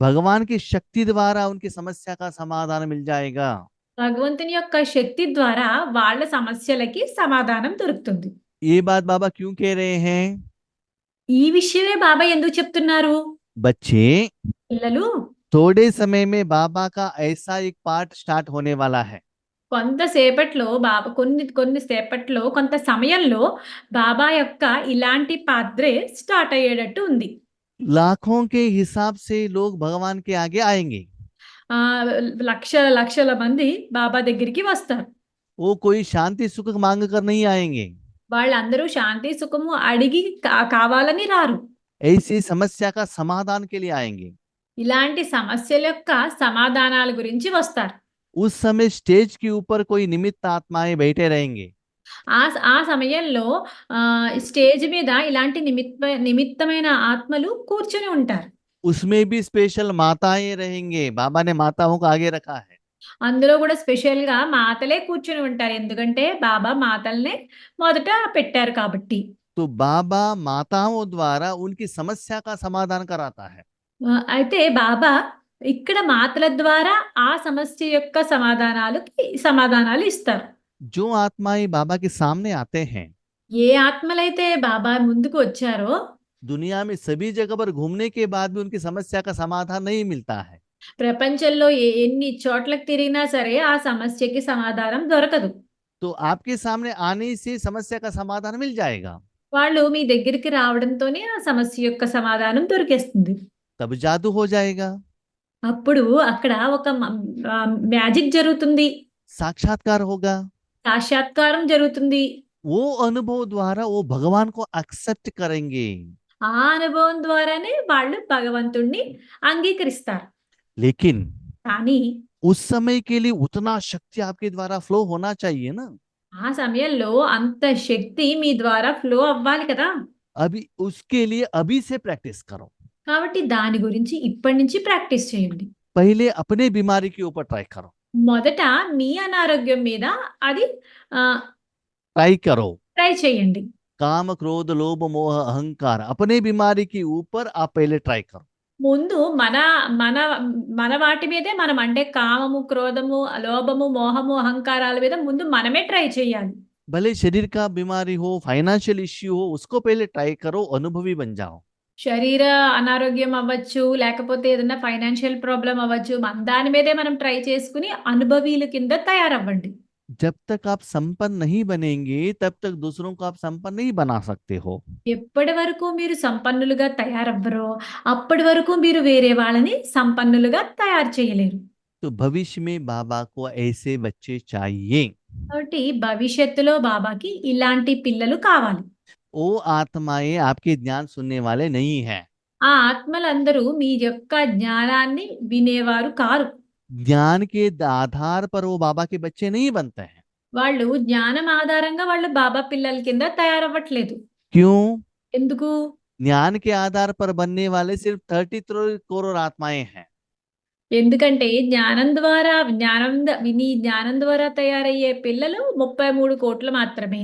S1: भगवान की शक्ति द्वारा उनकी समस्या का समाधान मिल जाएगा।
S2: భగవంతుని యొక్క శక్తి ద్వారా వాళ్ళ సమస్యలకి సమాధానం దొరుకుతుంది.
S1: ये बात बाबा क्यों कह रहे हैं?
S2: ఈ విషయమే బాబా ఎందుకు చెప్తున్నారు?
S1: बच्चे,
S2: పిల్లలు,
S1: थोड़े समय में बाबा का ऐसा एक पाठ स्टार्ट होने वाला है।
S2: కొంతసేపట్లో బాబా కొంత సమయంలో బాబా యొక్క ఇలాంటి పాత్రే స్టార్ట్ అయ్యేటట్టు ఉంది.
S1: लाखों के हिसाब से लोग भगवान के आगे आएंगे।
S2: లక్షల మంది బాబా దగ్గరికి వస్తారు.
S1: वो कोई शांति सुख मांग कर नहीं आएंगे,
S2: వాళ్ళందరూ శాంతి సుఖము అడిగి కావాలని రారు.
S1: ऐसी समस्या का समाधान के लिए आएंगे।
S2: ఇలాంటి సమస్యల యొక్క సమాధానాల గురించి వస్తారు.
S1: उस समय स्टेज के ऊपर कोई निमित्त आत्माएं बैठे रहेंगे।
S2: ఆ సమయంలో స్టేజ్ మీద ఇలాంటి నిమిత్తమైన ఆత్మలు కూర్చొని ఉంటారు.
S1: उसमें भी स्पेशल माताएं रहेंगे। बाबा ने माताओं को आगे रखा है।
S2: అందులో కూడా స్పెషల్ గా మాతలే కూర్చొని ఉంటారు. ఎందుకంటే బాబా మాతల్నే మొదట పెట్టారు కాబట్టి.
S1: तो बाबा माताओं द्वारा उनकी समस्या का समाधान कराता है।
S2: అయితే బాబా ఇక్కడ మాతల ద్వారా ఆ సమస్య యొక్క సమాధానాలు ఇస్తారు.
S1: जो आत्माएं बाबा के सामने आते हैं,
S2: ఏ ఆత్మలైతే బాబా ముందుకు వచ్చారో
S1: दुनिया में सभी जगह पर घूमने के बाद भी उनकी समस्या का समाधान नहीं मिलता है।
S2: ప్రపంచంలో ఎన్ని చోట్లకు తిరిగినా సరే ఆ సమస్యకి సమాధానం దొరకదు.
S1: तो आपके सामने आने से समस्या का समाधान मिल जाएगा।
S2: వాళ్ళు మీ దగ్గరికి రావడంతోనే ఆ సమస్య యొక్క సమాధానం దొరికేస్తుంది.
S1: तब जादू हो जाएगा।
S2: అప్పుడు అక్కడ ఒక మ్యాజిక్ జరుగుతుంది.
S1: साक्षात्कार होगा।
S2: సాక్షాత్కారం జరుగుతుంది.
S1: वो अनुभव द्वारा वो भगवान को एक्सेप्ट करेंगे।
S2: ఆ అనుభవం ద్వారానే వాళ్ళు భగవంతుణ్ణి అంగీకరిస్తారు.
S1: लेकिन
S2: కానీ
S1: उस समय के लिए उतना शक्ति आपके द्वारा फ्लो होना चाहिए ना।
S2: ఆ సమయంలో అంత శక్తి మీ ద్వారా ఫ్లో అవ్వాలి కదా!
S1: अभी उसके लिए अभी से प्रैक्टिस करो।
S2: కాబట్టి దాని గురించి ఇప్పటి నుంచి ప్రాక్టీస్ చేయండి.
S1: पहले अपने बीमारी के ऊपर ट्राई करो।
S2: మొదట మీ అనారోగ్యం మీద అది
S1: ट्राई करो।
S2: ట్రై చేయండి.
S1: काम क्रोध लोभ मोह अहंकार अपने बीमारी के ऊपर आप पहले ट्राई करो।
S2: ముందు మన మన మన వాటి మీదే మనం అంటే కామము, క్రోధము, లోభము, మోహము, అహంకారాల మీద ముందు మనమే ట్రై చేయాలి.
S1: भले शरीर का बीमारी हो फाइनेंशियल इश्यू हो उसको पहले ट्राई करो, अनुभवी बन जाओ।
S2: శరీర అనారోగ్యం అవ్వచ్చు, లేకపోతే ఏదైనా ఫైనాన్షియల్ ప్రాబ్లమ్ అవ్వచ్చు. దాని మీదే మనం ట్రై చేసుకుని అనుభవీల కింద తయారవ్వండి.
S1: जब तक आप संपन्न नहीं बनेंगे तब तक दूसरों को आप संपन्न नहीं बना सकते हो।
S2: ఎప్పటి వరకు మీరు సంపన్నులుగా తయారవ్వరో, అప్పటి వరకు మీరు వేరే వాళ్ళని సంపన్నులుగా తయారు చేయలేరు.
S1: तो भविष्य में बाबा को ऐसे बच्चे चाहिए।
S2: కాబట్టి భవిష్యత్తులో బాబాకి ఇలాంటి పిల్లలు కావాలి.
S1: वो आत्माएं आपके ज्ञान सुनने वाले नहीं हैं।
S2: ఆ ఆత్మలందరూ మీ యొక్క జ్ఞానాన్ని వినేవారు కారు.
S1: ज्ञान के आधार पर वो बाबा के बच्चे नहीं बनते हैं।
S2: వాళ్ళు జ్ఞానం ఆధారంగా వాళ్ళు బాబా పిల్లల కింద తయారవ్వట్లేదు.
S1: क्यों?
S2: ఎందుకు?
S1: ज्ञान के आधार पर बनने वाले सिर्फ 33 करोड़ आत्माएं हैं।
S2: ఎందుకంటే జ్ఞానం ద్వారా తయారయ్యే పిల్లలు 33 కోట్లు మాత్రమే.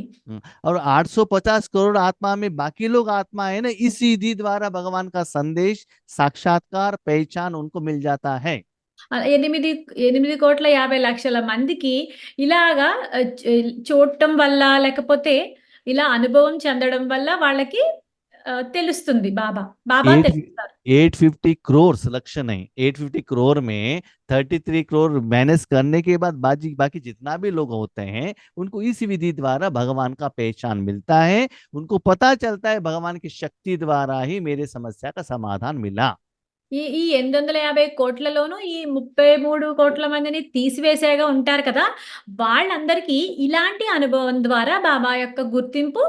S1: और 850 करोड़ आत्मा में बाकी लोग आत्मा है ना, इस विधि द्वारा भगवान का संदेश साक्षात्कार पहचान उनको मिल जाता है।
S2: 8,50,00,000 మందికి ఇలాగా చూడటం వల్ల లేకపోతే ఇలా అనుభవం చెందడం వల్ల వాళ్ళకి తెలుస్తుంది బాబా తెలుస్తారు.
S1: 850 करोड़ लक्ष्य नहीं, 850 करोड़ में 33 करोड़ मैनेज करने के बाद बाकी जितना भी लोग होते हैं उनको इस विधि द्वारा भगवान का पहचान मिलता है। उनको पता चलता है भगवान की शक्ति द्वारा ही मेरे समस्या का समाधान मिला।
S2: ఈ 850 కోట్లలోనూ ఈ 33 కోట్ల మందిని తీసివేసేగా ఉంటారు కదా! వాళ్ళందరికీ ఇలాంటి అనుభవం ద్వారా బాబా యొక్క గుర్తింపు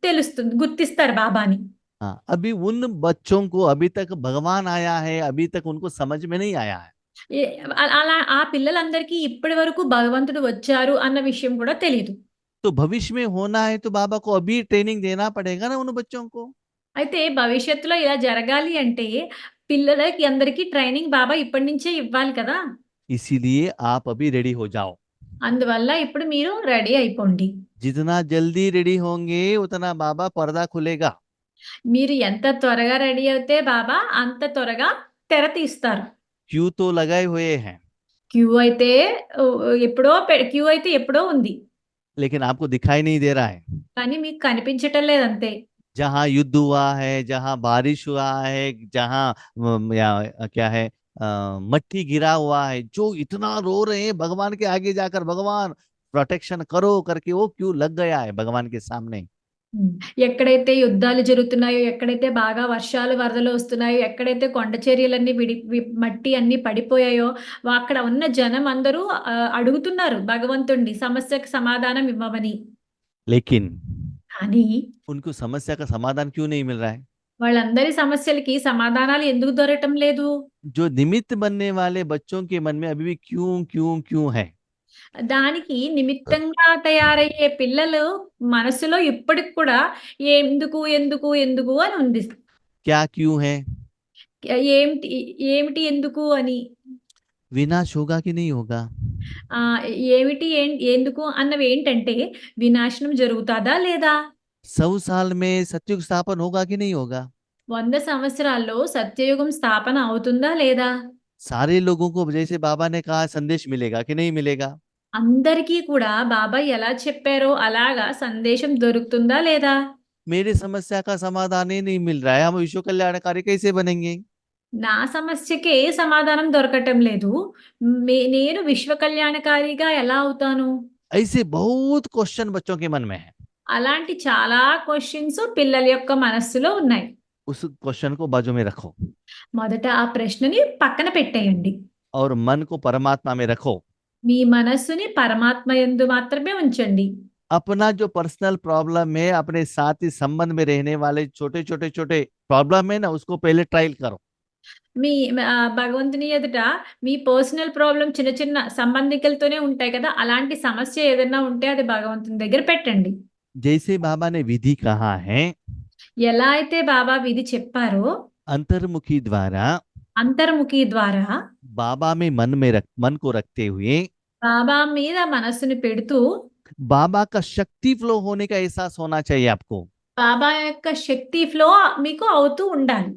S2: తెలుస్తుంది. గుర్తిస్తారు బాబాని.
S1: हाँ, अभी उन बच्चों को अभी तक भगवान आया है, अभी तक उनको समझ में नहीं आया है।
S2: అలా ఆ పిల్లలందరికీ ఇప్పటి వరకు భగవంతుడు వచ్చారు అన్న విషయం కూడా తెలీదు.
S1: तो भविष्य में होना है तो बाबा को अभी ट्रेनिंग देना पड़ेगा ना उन बच्चों को।
S2: అయితే భవిష్యత్తులో ఇలా జరగాలి అంటే పిల్లలకి అందరికీ ట్రైనింగ్ బాబా ఇప్పటి నుంచే ఇవ్వాలి కదా!
S1: इसीलिए आप अभी रेडी हो जाओ।
S2: అందువల్ల ఇప్పుడు మీరు రెడీ అయిపోండి.
S1: जितना जल्दी रेडी होंगे उतना बाबा पर्दा खुलेगा।
S2: మీరు ఎంత త్వరగా రెడీ అవుతే బాబా అంత త్వరగా తెర తీస్తారు.
S1: क्यू तो लगाए हुए हैं,
S2: క్యూ అయితే క్యూ అయితే ఎప్పుడో ఉంది.
S1: लेकिन आपको दिखाई नहीं दे रहा है।
S2: కానీ మీకు కనిపించటం లేదంతే.
S1: जहाँ युद्ध हुआ है, जहाँ बारिश हुआ है, जहाँ क्या है मट्टी गिरा हुआ है, जो इतना रो रहे हैं भगवान के आगे जाकर, भगवान प्रोटेक्शन करो करके, वो क्यों लग गया है भगवान के सामने।
S2: ఎక్కడైతే యుద్ధాలు జరుగుతున్నాయో, ఎక్కడైతే బాగా వర్షాలు వరదలు వస్తున్నాయో, ఎక్కడైతే కొండ చర్యలన్నీ మట్టి అన్ని పడిపోయాయో అక్కడ ఉన్న జనం అందరూ అడుగుతున్నారు భగవంతుణ్ణి సమస్యకు సమాధానం ఇవ్వమని.
S1: लेकिन
S2: కానీ
S1: उनको समस्या का समाधान क्यों नहीं मिल रहा है?
S2: వాళ్ళందరి సమస్యలకి సమాధానాలు ఎందుకు దొరకటం లేదు?
S1: जो निमित्त बनने वाले बच्चों के मन में अभी भी क्यों क्यों क्यों है।
S2: దానికి నిమిత్తంగా తయారయ్యే పిల్లలు మనసులో ఇప్పటికి కూడా ఎందుకు ఎందుకు ఎందుకు అని ఉంది.
S1: क्या क्यों है?
S2: ఏమిటి ఏమిటి ఎందుకు అని.
S1: विनाश होगा कि नहीं होगा?
S2: ఏమిటి ఎందుకు అన్నవి ఏంటంటే వినాశనం జరుగుతాదా లేదా?
S1: 100 साल में सतयुग स्थापन होगा कि नहीं होगा?
S2: 100 సంవత్సరాల్లో సత్యయుగం స్థాపన అవుతుందా లేదా?
S1: सारे लोगों को जैसे बाबा ने कहा संदेश मिलेगा कि नहीं मिलेगा?
S2: అందరికీ కూడా బాబా ఎలా చెప్పారో అలాగా సందేశం దొరుకుతుందా లేదా?
S1: मेरी समस्या का समाधान ही नहीं मिल रहा है, हम विश्व कल्याणकारी कैसे बनेंगे?
S2: నా సమస్యకే సమాధానం దొరకటం లేదు. నేను విశ్వ కళ్యాణకారిగా ఎలా అవుతాను?
S1: ऐसे बहुत क्वेश्चन बच्चों के मन में है।
S2: అలాంటి చాలా క్వశ్చన్స్ పిల్లల యొక్క మనస్సులో ఉన్నాయి.
S1: उस क्वेश्चन को बाजू में रखो
S2: మొదట ఆ ప్రశ్నని పక్కన పెట్టేయండి.
S1: और मन को परमात्मा में रखो।
S2: మీ మనస్సుని పరమాత్మ యందు మాత్రమే ఉంచండి.
S1: अपना जो पर्सनल प्रॉब्लम है, अपने साथ ही संबंध में रहने वाले छोटे छोटे छोटे प्रॉब्लम है ना, उसको पहले ट्रायल करो।
S2: మీ భగవంతుని ఎదుట మీ పర్సనల్ ప్రాబ్లమ్ చిన్న చిన్న సంబంధికులతోనే ఉంటాయి కదా! అలాంటి సమస్య ఏదన్నా ఉంటే అది భగవంతుని దగ్గర పెట్టండి.
S1: जैसे बाबा ने विधि कहा है,
S2: ఎలా అయితే బాబా విధి చెప్పారో
S1: अंतर्मुखी द्वारा
S2: అంతర్ముఖి ద్వారా
S1: बाबा में मन को रखते हुए
S2: బాబా మీద మనస్సుని పెడుతూ
S1: बाबा का शक्ति फ्लो होने का एहसास होना चाहिए आपको।
S2: బాబా యొక్క శక్తి ఫ్లో మీకు అవుతూ ఉండాలి.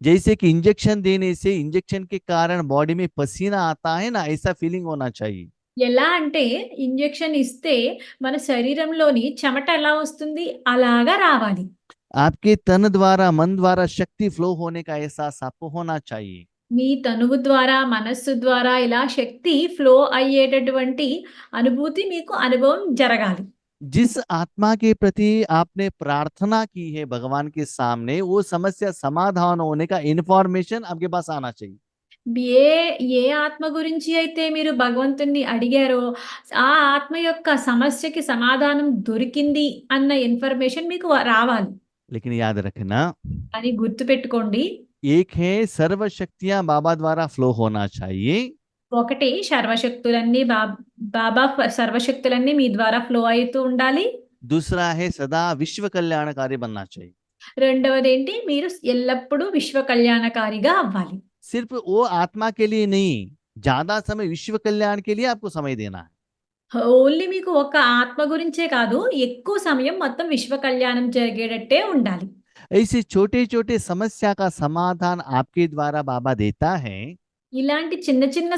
S1: जैसे कि इंजेक्शन देने से इंजेक्शन के कारण बॉडी में पसीना आता है ना, ऐसा फीलिंग होना चाहिए।
S2: ఎలా అంటే ఇంజెక్షన్ ఇస్తే మన శరీరంలోని చెమట ఎలా వస్తుంది అలాగా రావాలి.
S1: आपके तन द्वारा मन द्वारा शक्ति फ्लो होने का एहसास आपको होना चाहिए।
S2: మీ తనువు ద్వారా మనస్సు ద్వారా ఇలా శక్తి ఫ్లో అయ్యేటటువంటి అనుభూతి మీకు అనుభవం జరగాలి.
S1: जिस आत्मा के प्रति आपने प्रार्थना की है भगवान के सामने, वो समस्या समाधान होने का इंफॉर्मेशन आपके पास आना चाहिए।
S2: ఏ ఏ ఆత్మ గురించి అయితే మీరు భగవంతుణ్ణి అడిగారో ఆ ఆత్మ యొక్క సమస్యకి సమాధానం దొరికింది అన్న ఇన్ఫర్మేషన్ మీకు రావాలి.
S1: लेकिन याद रखना,
S2: అని గుర్తుపెట్టుకోండి.
S1: एक है सर्व शक्तियां बाबा द्वारा फ्लो होना चाहिए,
S2: ఒకటి సర్వశక్తులన్నీ బాబా సర్వశక్తులన్నీ మీ ద్వారా ఫ్లో అవుతూ ఉండాలి.
S1: दूसरा है सदा विश्व कल्याणकारी बनना चाहिए।
S2: రెండవది ఏంటి మీరు ఎల్లప్పుడూ విశ్వ కళ్యాణకారిగా అవ్వాలి.
S1: सिर्फ वो आत्मा के लिए नहीं, ज्यादा समय विश्व कल्याण के लिए आपको समय देना है।
S2: ఓన్లీ మీకు ఒక ఆత్మ గురించే కాదు ఎక్కువ సమయం మొత్తం విశ్వ కళ్యాణం జరిగేటట్టే ఉండాలి.
S1: ऐसे छोटे छोटे समस्या का समाधान आपके द्वारा बाबा देता है।
S2: ఇలాంటి చిన్న చిన్న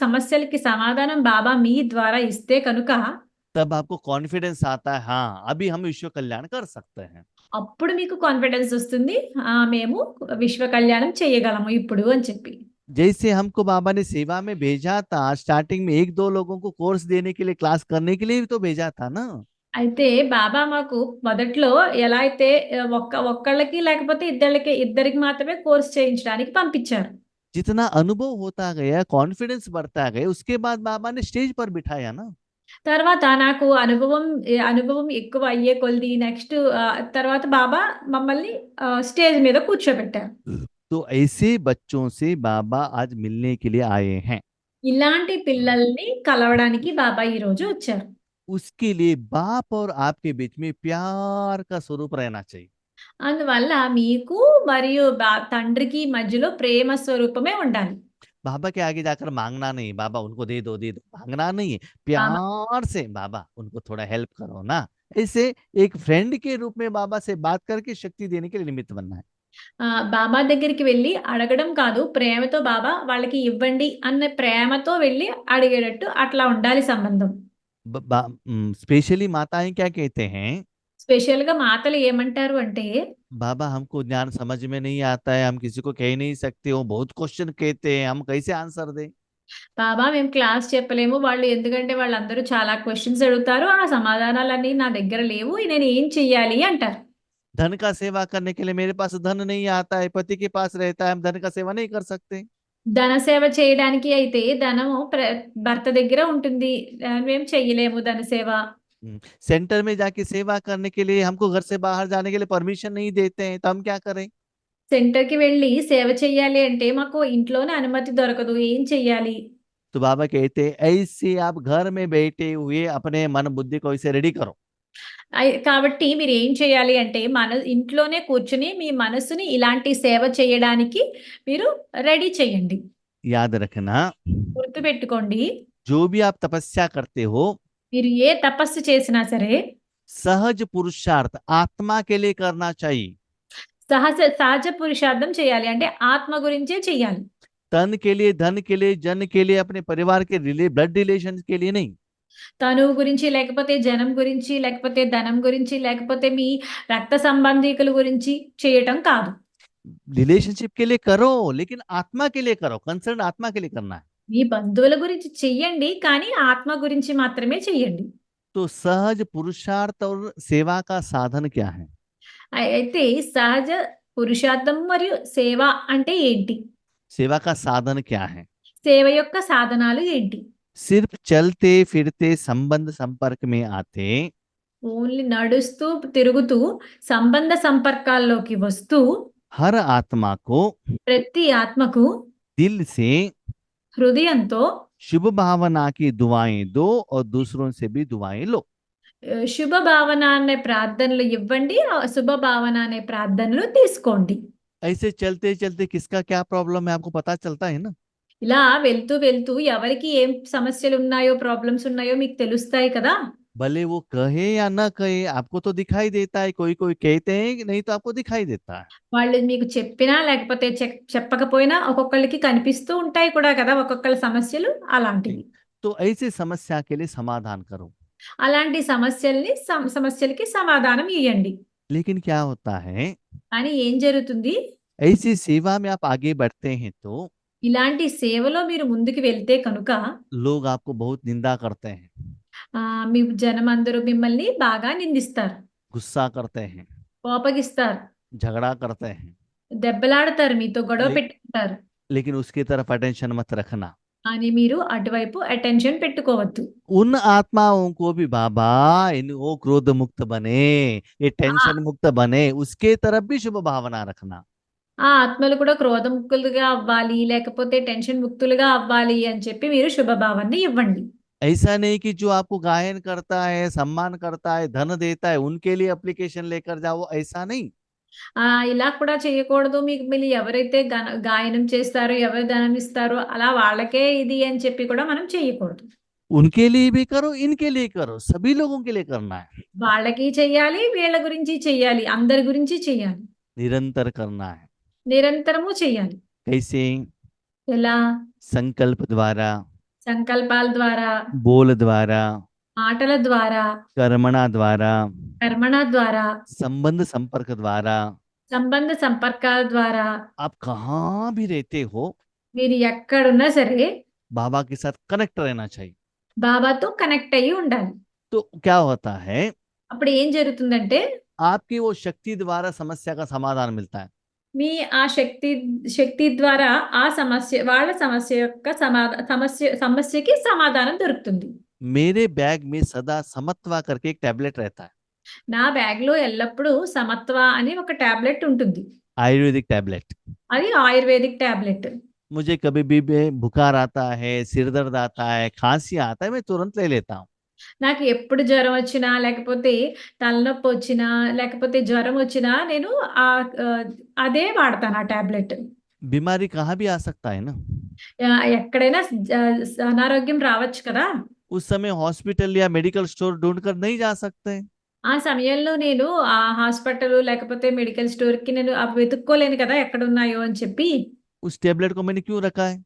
S2: సమస్యలకి సమాధానం బాబా మీ ద్వారా ఇస్తే కనుక
S1: तब आपको कॉन्फिडेंस आता है, हाँ अभी हम विश्व कल्याण कर सकते हैं।
S2: అప్పుడు మీకు కాన్ఫిడెన్స్ వస్తుంది. మేము విశ్వ కళ్యాణం చేయగలము ఇప్పుడు అని చెప్పి.
S1: जैसे हमको बाबा ने सेवा में भेजा था, स्टार्टिंग में एक दो लोगों को कोर्स देने के लिए, क्लास करने के लिए भी तो भेजा था ना।
S2: అయితే బాబా మాకు మొదట్లో ఎలా అయితే ఒక్కళ్ళకి లేకపోతే ఇద్దరికి మాత్రమే కోర్స్ చేయించడానికి పంపించారు.
S1: जितना अनुभव होता गया, कॉन्फिडेंस बढ़ता गया, उसके बाद बाबा ने स्टेज पर बिठाया ना।
S2: తర్వాత నాకు అనుభవం ఎక్కువ అయ్యే కొలది నెక్స్ట్ తర్వాత బాబా మమ్మల్ని స్టేజ్ మీద కూర్చోబెట్టారు.
S1: तो ऐसे बच्चों से बाबा आज मिलने के लिए आए हैं।
S2: ఇలాంటి పిల్లల్ని కలవడానికి బాబా ఈ రోజు వచ్చారు.
S1: उसके लिए बाप और आपके बीच में प्यार का स्वरूप रहना चाहिए।
S2: అందువల్ల మీకు మరియు తండ్రికి మధ్యలో ప్రేమ స్వరూపమే ఉండాలి.
S1: बाबा के आगे जाकर मांगना नहीं, बाबा उनको दे दो मांगना नहीं है।
S2: బాబా
S1: प्यार से बाबा उनको थोड़ा हेल्प करो ना। ऐसे एक फ्रेंड के रूप में बाबा से बात करके शक्ति देने के लिए निमित्त बनना है।
S2: బాబా దగ్గరికి వెళ్ళి అడగడం కాదు, ప్రేమతో బాబా వాళ్ళకి ఇవ్వండి అన్న ప్రేమతో వెళ్ళి అడిగేటట్టు అట్లా ఉండాలి సంబంధం.
S1: स्पेशली माताएं क्या कहते हैं,
S2: స్పెషల్ గా మాతలు ఏమంటారు అంటే
S1: बाबा हमको ज्ञान समझ में नहीं आता है, हम किसी को कह नहीं सकते, वो बहुत क्वेश्चन कहते हैं, हम कैसे आंसर दें।
S2: బాబా మేము క్లాస్ చెప్పలేము వాళ్ళు ఎందుకంటే వాళ్ళందరూ చాలా క్వశ్చన్స్ అడుగుతారు ఆ సమాధానాలన్నీ నా దగ్గర లేవు నేను ఏం చెయ్యాలి అంటారు.
S1: धन का सेवा करने के लिए मेरे पास धन नहीं आता है, पति के पास रहता है, हम धन का सेवा नहीं कर सकते।
S2: ధన సేవ చేయడానికి అయితే ధనము భర్త దగ్గర ఉంటుంది, మేము చెయ్యలేము ధన సేవ.
S1: सेंटर में जाके सेवा करने के लिए हमको घर से बाहर जाने के लिए परमिशन नहीं देते हैं, तो हम क्या करें।
S2: సెంటర్ కి వెళ్ళి సేవ చెయ్యాలి అంటే మాకు ఇంట్లోనే అనుమతి దొరకదు, ఏం చెయ్యాలి.
S1: तो बाबा कहते हैं ऐसे आप घर में बैठे हुए अपने मन बुद्धि को ऐसे रेडी करो।
S2: కాబట్టి మీరు ఏం చేయాలి అంటే ఇంట్లోనే కూర్చుని మీ మనసుని ఇలాంటి సేవ చేయడానికి మీరు రెడీ చేయండి.
S1: याद रखना,
S2: గుర్తుపెట్టుకోండి,
S1: जो भी आप तपस्या करते हो,
S2: మీరు ఏ తపస్సు చేసినా సరే
S1: सहज पुरुषार्थ आत्मा के लिए करना चाहिए।
S2: సహజ పురుషార్థం చేయాలి అంటే ఆత్మ గురించే చేయాలి.
S1: तन के लिए, धन के लिए, जन के लिए, अपने परिवार के ब्लड रिलेशन के लिए नहीं।
S2: తనువు గురించి లేకపోతే జనం గురించి లేకపోతే ధనం గురించి లేకపోతే మీ రక్త సంబంధికుల గురించి చేయటం కాదు.
S1: रिलेशनशिप के लिए करो, लेकिन आत्मा के लिए करो, कंसर्न आत्मा के लिए करना है।
S2: మీ బంధువుల గురించి చెయ్యండి కానీ ఆత్మ గురించి మాత్రమే చెయ్యండి.
S1: तो सहज पुरुषार्थ और सेवा का साधन क्या है।
S2: అయితే సహజ పురుషార్థం మరియు సేవ అంటే ఏంటి?
S1: सेवा का साधन क्या है?
S2: సేవ యొక్క సాధనాలు ఏంటి?
S1: सिर्फ चलते फिरते संबंध संपर्क में आते,
S2: ఓన్లీ నడుస్తూ, తిరుగుతూ సంబంధ సంపర్కాల్లోకి వస్తూ
S1: हर आत्मा को
S2: ప్రతి ఆత్మకు
S1: दिल से
S2: హృదయంతో
S1: शुभ भावना की दुआएं दो और दूसरों से भी दुआएं लो।
S2: శుభ భావన అనే ప్రార్థనలు ఇవ్వండి. శుభ భావన అనే ప్రార్థనలు తీసుకోండి.
S1: ऐसे चलते चलते किसका क्या प्रॉब्लम है आपको पता चलता है ना।
S2: ఇలా వెళ్తూ వెళ్తూ ఎవరికి ఏం సమస్యలు ఉన్నాయో, ప్రాబ్లమ్స్ ఉన్నాయో మీకు తెలుస్తాయి కదా.
S1: भले वो कहे या ना कहे आपको तो दिखाई देता है, कोई कोई कहते हैं कि नहीं तो आपको दिखाई देता है।
S2: వాళ్ళు మీకు చెప్పినా లేకపోతే చెప్పకపోయినా ఒక్కొక్కళ్ళకి కనిపిస్తూ ఉంటాయి కూడా కదా ఒక్కొక్కళ్ళ సమస్యలు అలాంటివి.
S1: तो ऐसे समस्या के लिए समाधान करो।
S2: అలాంటి సమస్యలకి సమాధానం ఇవ్వండి.
S1: लेकिन क्या होता है,
S2: కానీ ఏం జరుగుతుంది?
S1: ऐसी सेवा में आप आगे बढ़ते हैं तो
S2: ఇలాంటి సేవలో మీరు ముందుకు వెళ్తే కనుక
S1: लोग आपको बहुत निंदा करते हैं,
S2: మీ జనం అందరూ మిమ్మల్ని బాగా నిందిస్తారు,
S1: गुस्सा करते हैं,
S2: కోపగిస్తారు,
S1: झगड़ा करते हैं।
S2: దెబ్బలాడతారు, మీతో గొడవ
S1: ले-
S2: పెట్టుకుంటారు.
S1: लेकिन उसकी तरफ अटेंशन मत रखना।
S2: అని మీరు అటువైపు అటెన్షన్ పెట్టుకోవద్దు.
S1: उन आत्माओं को भी बाबा वो क्रोध मुक्त बने, ये टेंशन मुक्त बने, उसके तरफ भी शुभ भावना रखना।
S2: ఆ ఆత్మలు కూడా క్రోధముక్తులుగా అవ్వాలి, లేకపోతే టెన్షన్ ముక్తులుగా అవ్వాలి అని చెప్పి మీరు శుభభావాన్ని ఇవ్వండి.
S1: ऐसा नहीं कि जो आपको गायन करता है, सम्मान करता है, धन देता है, उनके लिए एप्लीकेशन लेकर जाओ, ऐसा नहीं।
S2: ఇలా కూడా చేయకూడదు. మీకు మీరు ఎవరైతే గాయనం చేస్తారో, ఎవరు ధనం ఇస్తారో అలా వాళ్ళకే ఇది అని చెప్పి కూడా మనం చేయకూడదు.
S1: उनके लिए भी करो, इनके लिए करो, सभी लोगों के लिए करना है,
S2: వాళ్ళకి చెయ్యాలి, వీళ్ళ గురించి చెయ్యాలి, అందరి గురించి చెయ్యాలి,
S1: निरंतर करना है।
S2: నిరంతరము చెయ్యాలి.
S1: कैसे?
S2: ఎలా?
S1: संकल्प द्वारा,
S2: సంకల్పాల ద్వారా,
S1: बोल द्वारा,
S2: మాటల ద్వారా,
S1: कर्मणा द्वारा,
S2: కర్మణ ద్వారా,
S1: संबंध संपर्क द्वारा।
S2: సంబంధ సంపర్కాల ద్వారా.
S1: आप कहाँ भी रहते हो,
S2: మీరు ఎక్కడున్నా సరే
S1: बाबा के साथ कनेक्ट रहना चाहिए।
S2: బాబాతో కనెక్ట్ అయ్యి ఉండాలి.
S1: तो क्या होता है,
S2: అప్పుడు ఏం జరుగుతుందంటే
S1: आपकी वो शक्ति द्वारा समस्या का समाधान मिलता है।
S2: మీ ఆ శక్తి ద్వారా ఆ వాళ్ళ సమస్య యొక్క సమస్యకి సమాధానం దొరుకుతుంది.
S1: मेरे बैग में सदा समत्वा करके एक टैबलेट रहता है,
S2: నా బ్యాగ్ లో ఎల్లప్పుడూ సమత్వ అని ఒక టాబ్లెట్ ఉంటుంది.
S1: आयुर्वेदिक टैबलेट।
S2: అది ఆయుర్వేదిక్ టాబ్లెట్.
S1: मुझे कभी भी बुखार आता है, सिर दर्द आता है, खांसी आता है, मैं तुरंत ले लेता हूँ।
S2: నాకు ఎప్పుడు జ్వరం వచ్చినా, లేకపోతే తలనొప్పి వచ్చినా, లేకపోతే జ్వరం వచ్చినా నేను అదే వాడతాను ఆ టాబ్లెట్.
S1: बीमारी कहाँ भी आ सकता है ना।
S2: ఎక్కడైనా అనారోగ్యం రావచ్చు కదా.
S1: उस समय हॉस्पिटल या मेडिकल स्टोर ढूंढ कर नहीं जा सकते।
S2: ఆ సమయంలో నేను ఆ హాస్పిటల్ లేకపోతే మెడికల్ స్టోర్ కి నేను అవి వెతుక్కోలేను కదా ఎక్కడున్నాయో అని చెప్పి.
S1: उस टेबलेट को मैंने क्यों रखा है?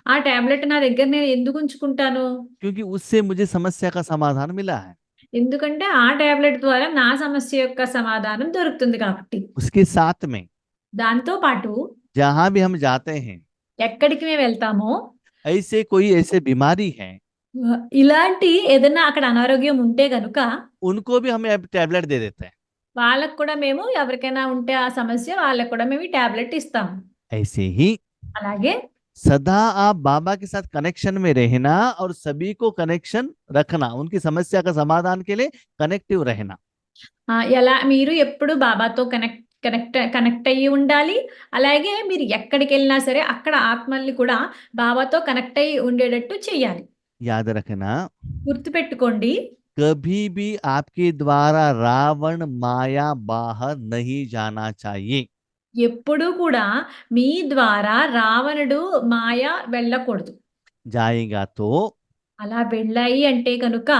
S2: ఆ టాబ్లెట్ నా దగ్గర నేను ఎందుకు ఉంచుకుంటాను?
S1: क्योंकि उससे मुझे समस्या का समाधान मिला है।
S2: ఎందుకంటే ఆ టాబ్లెట్ ద్వారా నా సమస్య యొక్క సమాధానం దొరుకుతుంది కాబట్టి.
S1: उसके साथ में
S2: దాంతో పాటు
S1: जहां भी हम जाते हैं,
S2: ఎక్కడికి మేము వెళ్తామో
S1: ऐसे कोई ऐसे बीमारी है,
S2: ఇలాంటి ఏదైనా అక్కడ అనారోగ్యం ఉంటే గనుక
S1: उनको भी हम टैबलेट दे देते हैं।
S2: వాళ్ళకు కూడా మేము ఎవరికైనా ఉంటే ఆ సమస్య వాళ్ళకు కూడా మేము ఈ టాబ్లెట్ ఇస్తాం.
S1: ऐसे ही
S2: అలాగే
S1: सदा आप बाबा के साथ कनेक्शन में रहना और सभी को कनेक्शन रखना, उनकी समस्या का समाधान के लिए कनेक्टिव रहना।
S2: ఎలా మీరు ఎప్పుడు బాబాతో కనెక్ట్ అయ్యి ఉండాలి. అలాగే మీరు ఎక్కడికి వెళ్ళినా సరే అక్కడ ఆత్మల్ని కూడా బాబాతో కనెక్ట్ అయ్యి ఉండేటట్టు చెయ్యాలి.
S1: याद रखना,
S2: గుర్తుపెట్టుకోండి,
S1: कभी भी आपके द्वारा रावण माया बाहर नहीं जाना चाहिए।
S2: ఎప్పుడూ కూడా మీ ద్వారా రావణుడు మాయ వెళ్ళకూడదు.
S1: जाएगा तो
S2: అలా వెళ్ళాయి అంటే కనుక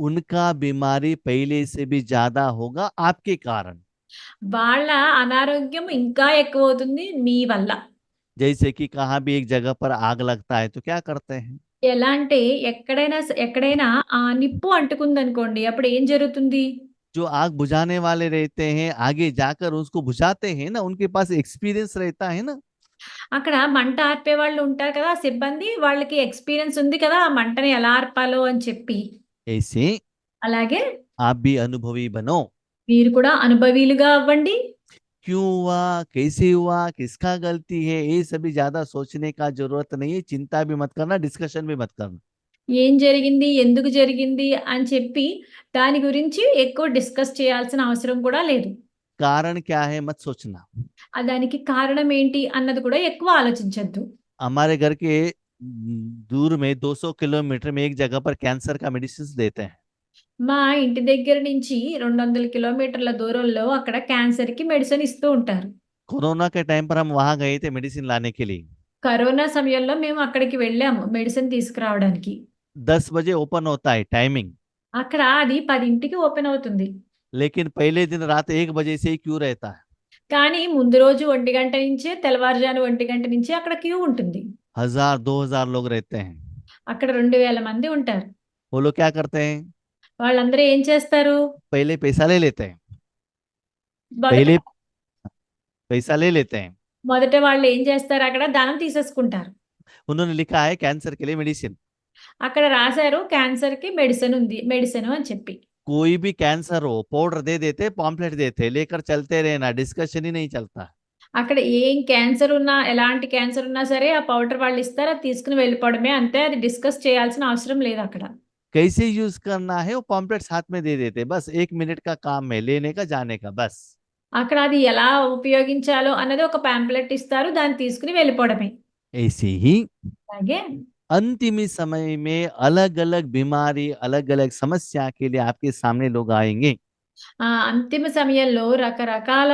S1: उनका बीमारी पहले से भी ज्यादा होगा आपके कारण।
S2: వాళ్ళ అనారోగ్యం ఇంకా ఎక్కువ అవుతుంది మీ వల్ల.
S1: जैसे कि कहाँ भी एक जगह पर आग लगता है तो क्या करते हैं,
S2: ఎలా అంటే ఎక్కడైనా ఆ నిప్పు అంటుకుందనుకోండి, అప్పుడు ఏం జరుగుతుంది?
S1: जो आग बुझाने वाले रहते हैं आगे जाकर उसको बुझाते हैं ना, उनके पास एक्सपीरियंस रहता है ना।
S2: అక్కడ మంట ఆర్పే వాళ్ళు ఉంటారు కదా సిబ్బంది, వాళ్ళకి ఎక్స్పీరియన్స్ ఉంది కదా ఆ మంటని ఎలా ఆర్పాలో అని చెప్పి.
S1: ऐसे
S2: అలాగే
S1: आप भी अनुभवी बनो।
S2: మీరు కూడా అనుభవీలుగా అవ్వండి.
S1: क्यों हुआ, कैसे हुआ, किसका गलती है, ये सभी ज्यादा सोचने का जरूरत नहीं है। चिंता भी मत करना, डिस्कशन भी मत करना।
S2: ఏం జరిగింది? ఎందుకు జరిగింది? అని చెప్పి దాని గురించి ఎక్కువ డిస్కస్ చేయాల్సిన అవసరం కూడా లేదు.
S1: कारण क्या है मत सोचना।
S2: దానికి కారణం ఏంటి అన్నది కూడా ఎక్కువ ఆలోచించొద్దు.
S1: हमारे घर के दूर में 200 किलोमीटर में एक जगह पर कैंसर का मेडिसिन देते हैं।
S2: మా ఇంటి దగ్గర నుంచి 200 కిలోమీటర్ల దూరంలో అక్కడ క్యాన్సర్‌కి మెడిసిన్ ఇస్తూ ఉంటారు.
S1: कोरोना के टाइम पर हम वहां गए थे मेडिसिन लाने के लिए।
S2: కరోనా సమయంలో మేము అక్కడికి వెళ్ళాము మెడిసిన్ తీసుకురావడానికి.
S1: 10 बजे ओपन होता है टाइमिंग।
S2: అక్కడ అది 10కి ఓపెన్ అవుతుంది.
S1: लेकिन पहले दिन रात 1 बजे से ही क्यू रहता है।
S2: కానీ ముందు రోజు 1 నుంచే తెల్లవారుజాము 1 నుంచే అక్కడ క్యూ ఉంటుంది.
S1: 1000-2000 लोग रहते हैं।
S2: అక్కడ 2000 మంది ఉంటారు.
S1: वो लोग क्या करते हैं,
S2: వాళ్ళందరూ ఏం చేస్తారు?
S1: पहले पैसा ले लेते हैं।
S2: మొదట
S1: पहले पैसा ले लेते हैं।
S2: మొదట వాళ్ళు ఏం చేస్తారు? అక్కడ ధనం తీసేసుకుంటారు.
S1: उन्होंने लिखा है कैंसर के लिए मेडिसिन।
S2: అక్కడ రాశారు క్యాన్సర్‌కి మెడిసిన్ ఉంది. మెడిసిన్ అని చెప్పి.
S1: कोई भी कैंसर हो पाउडर दे देते, पॉम्पलेट देते, लेकर चलते रहना, डिस्कशन ही नहीं चलता।
S2: అక్కడ ఏం క్యాన్సర్ ఉన్నా, ఎలాంటి క్యాన్సర్ ఉన్నా సరే ఆ పౌడర్ వాళ్ళు ఇస్తారు. అది తీసుకొని వెళ్ళిపోవడమే అంతే. అది డిస్కస్ చేయాల్సిన అవసరం లేదు అక్కడ.
S1: कैसे यूज करना है वो पॉम्पलेट्स हाथ में दे देते, बस 1 मिनट का काम है, लेने का जाने का बस।
S2: అక్కడ అది ఎలా ఉపయోగించాలో అన్నది ఒక పాంప్లెట్ ఇస్తారు. దాన్ని తీసుకొని వెళ్ళిపోవడమే.
S1: ऐसे ही
S2: అలాగే
S1: अंतिम समय में अलग अलग बीमारी, अलग अलग समस्या के लिए आपके सामने लोग आएंगे।
S2: అంతిమ సమయంలో రకరకాల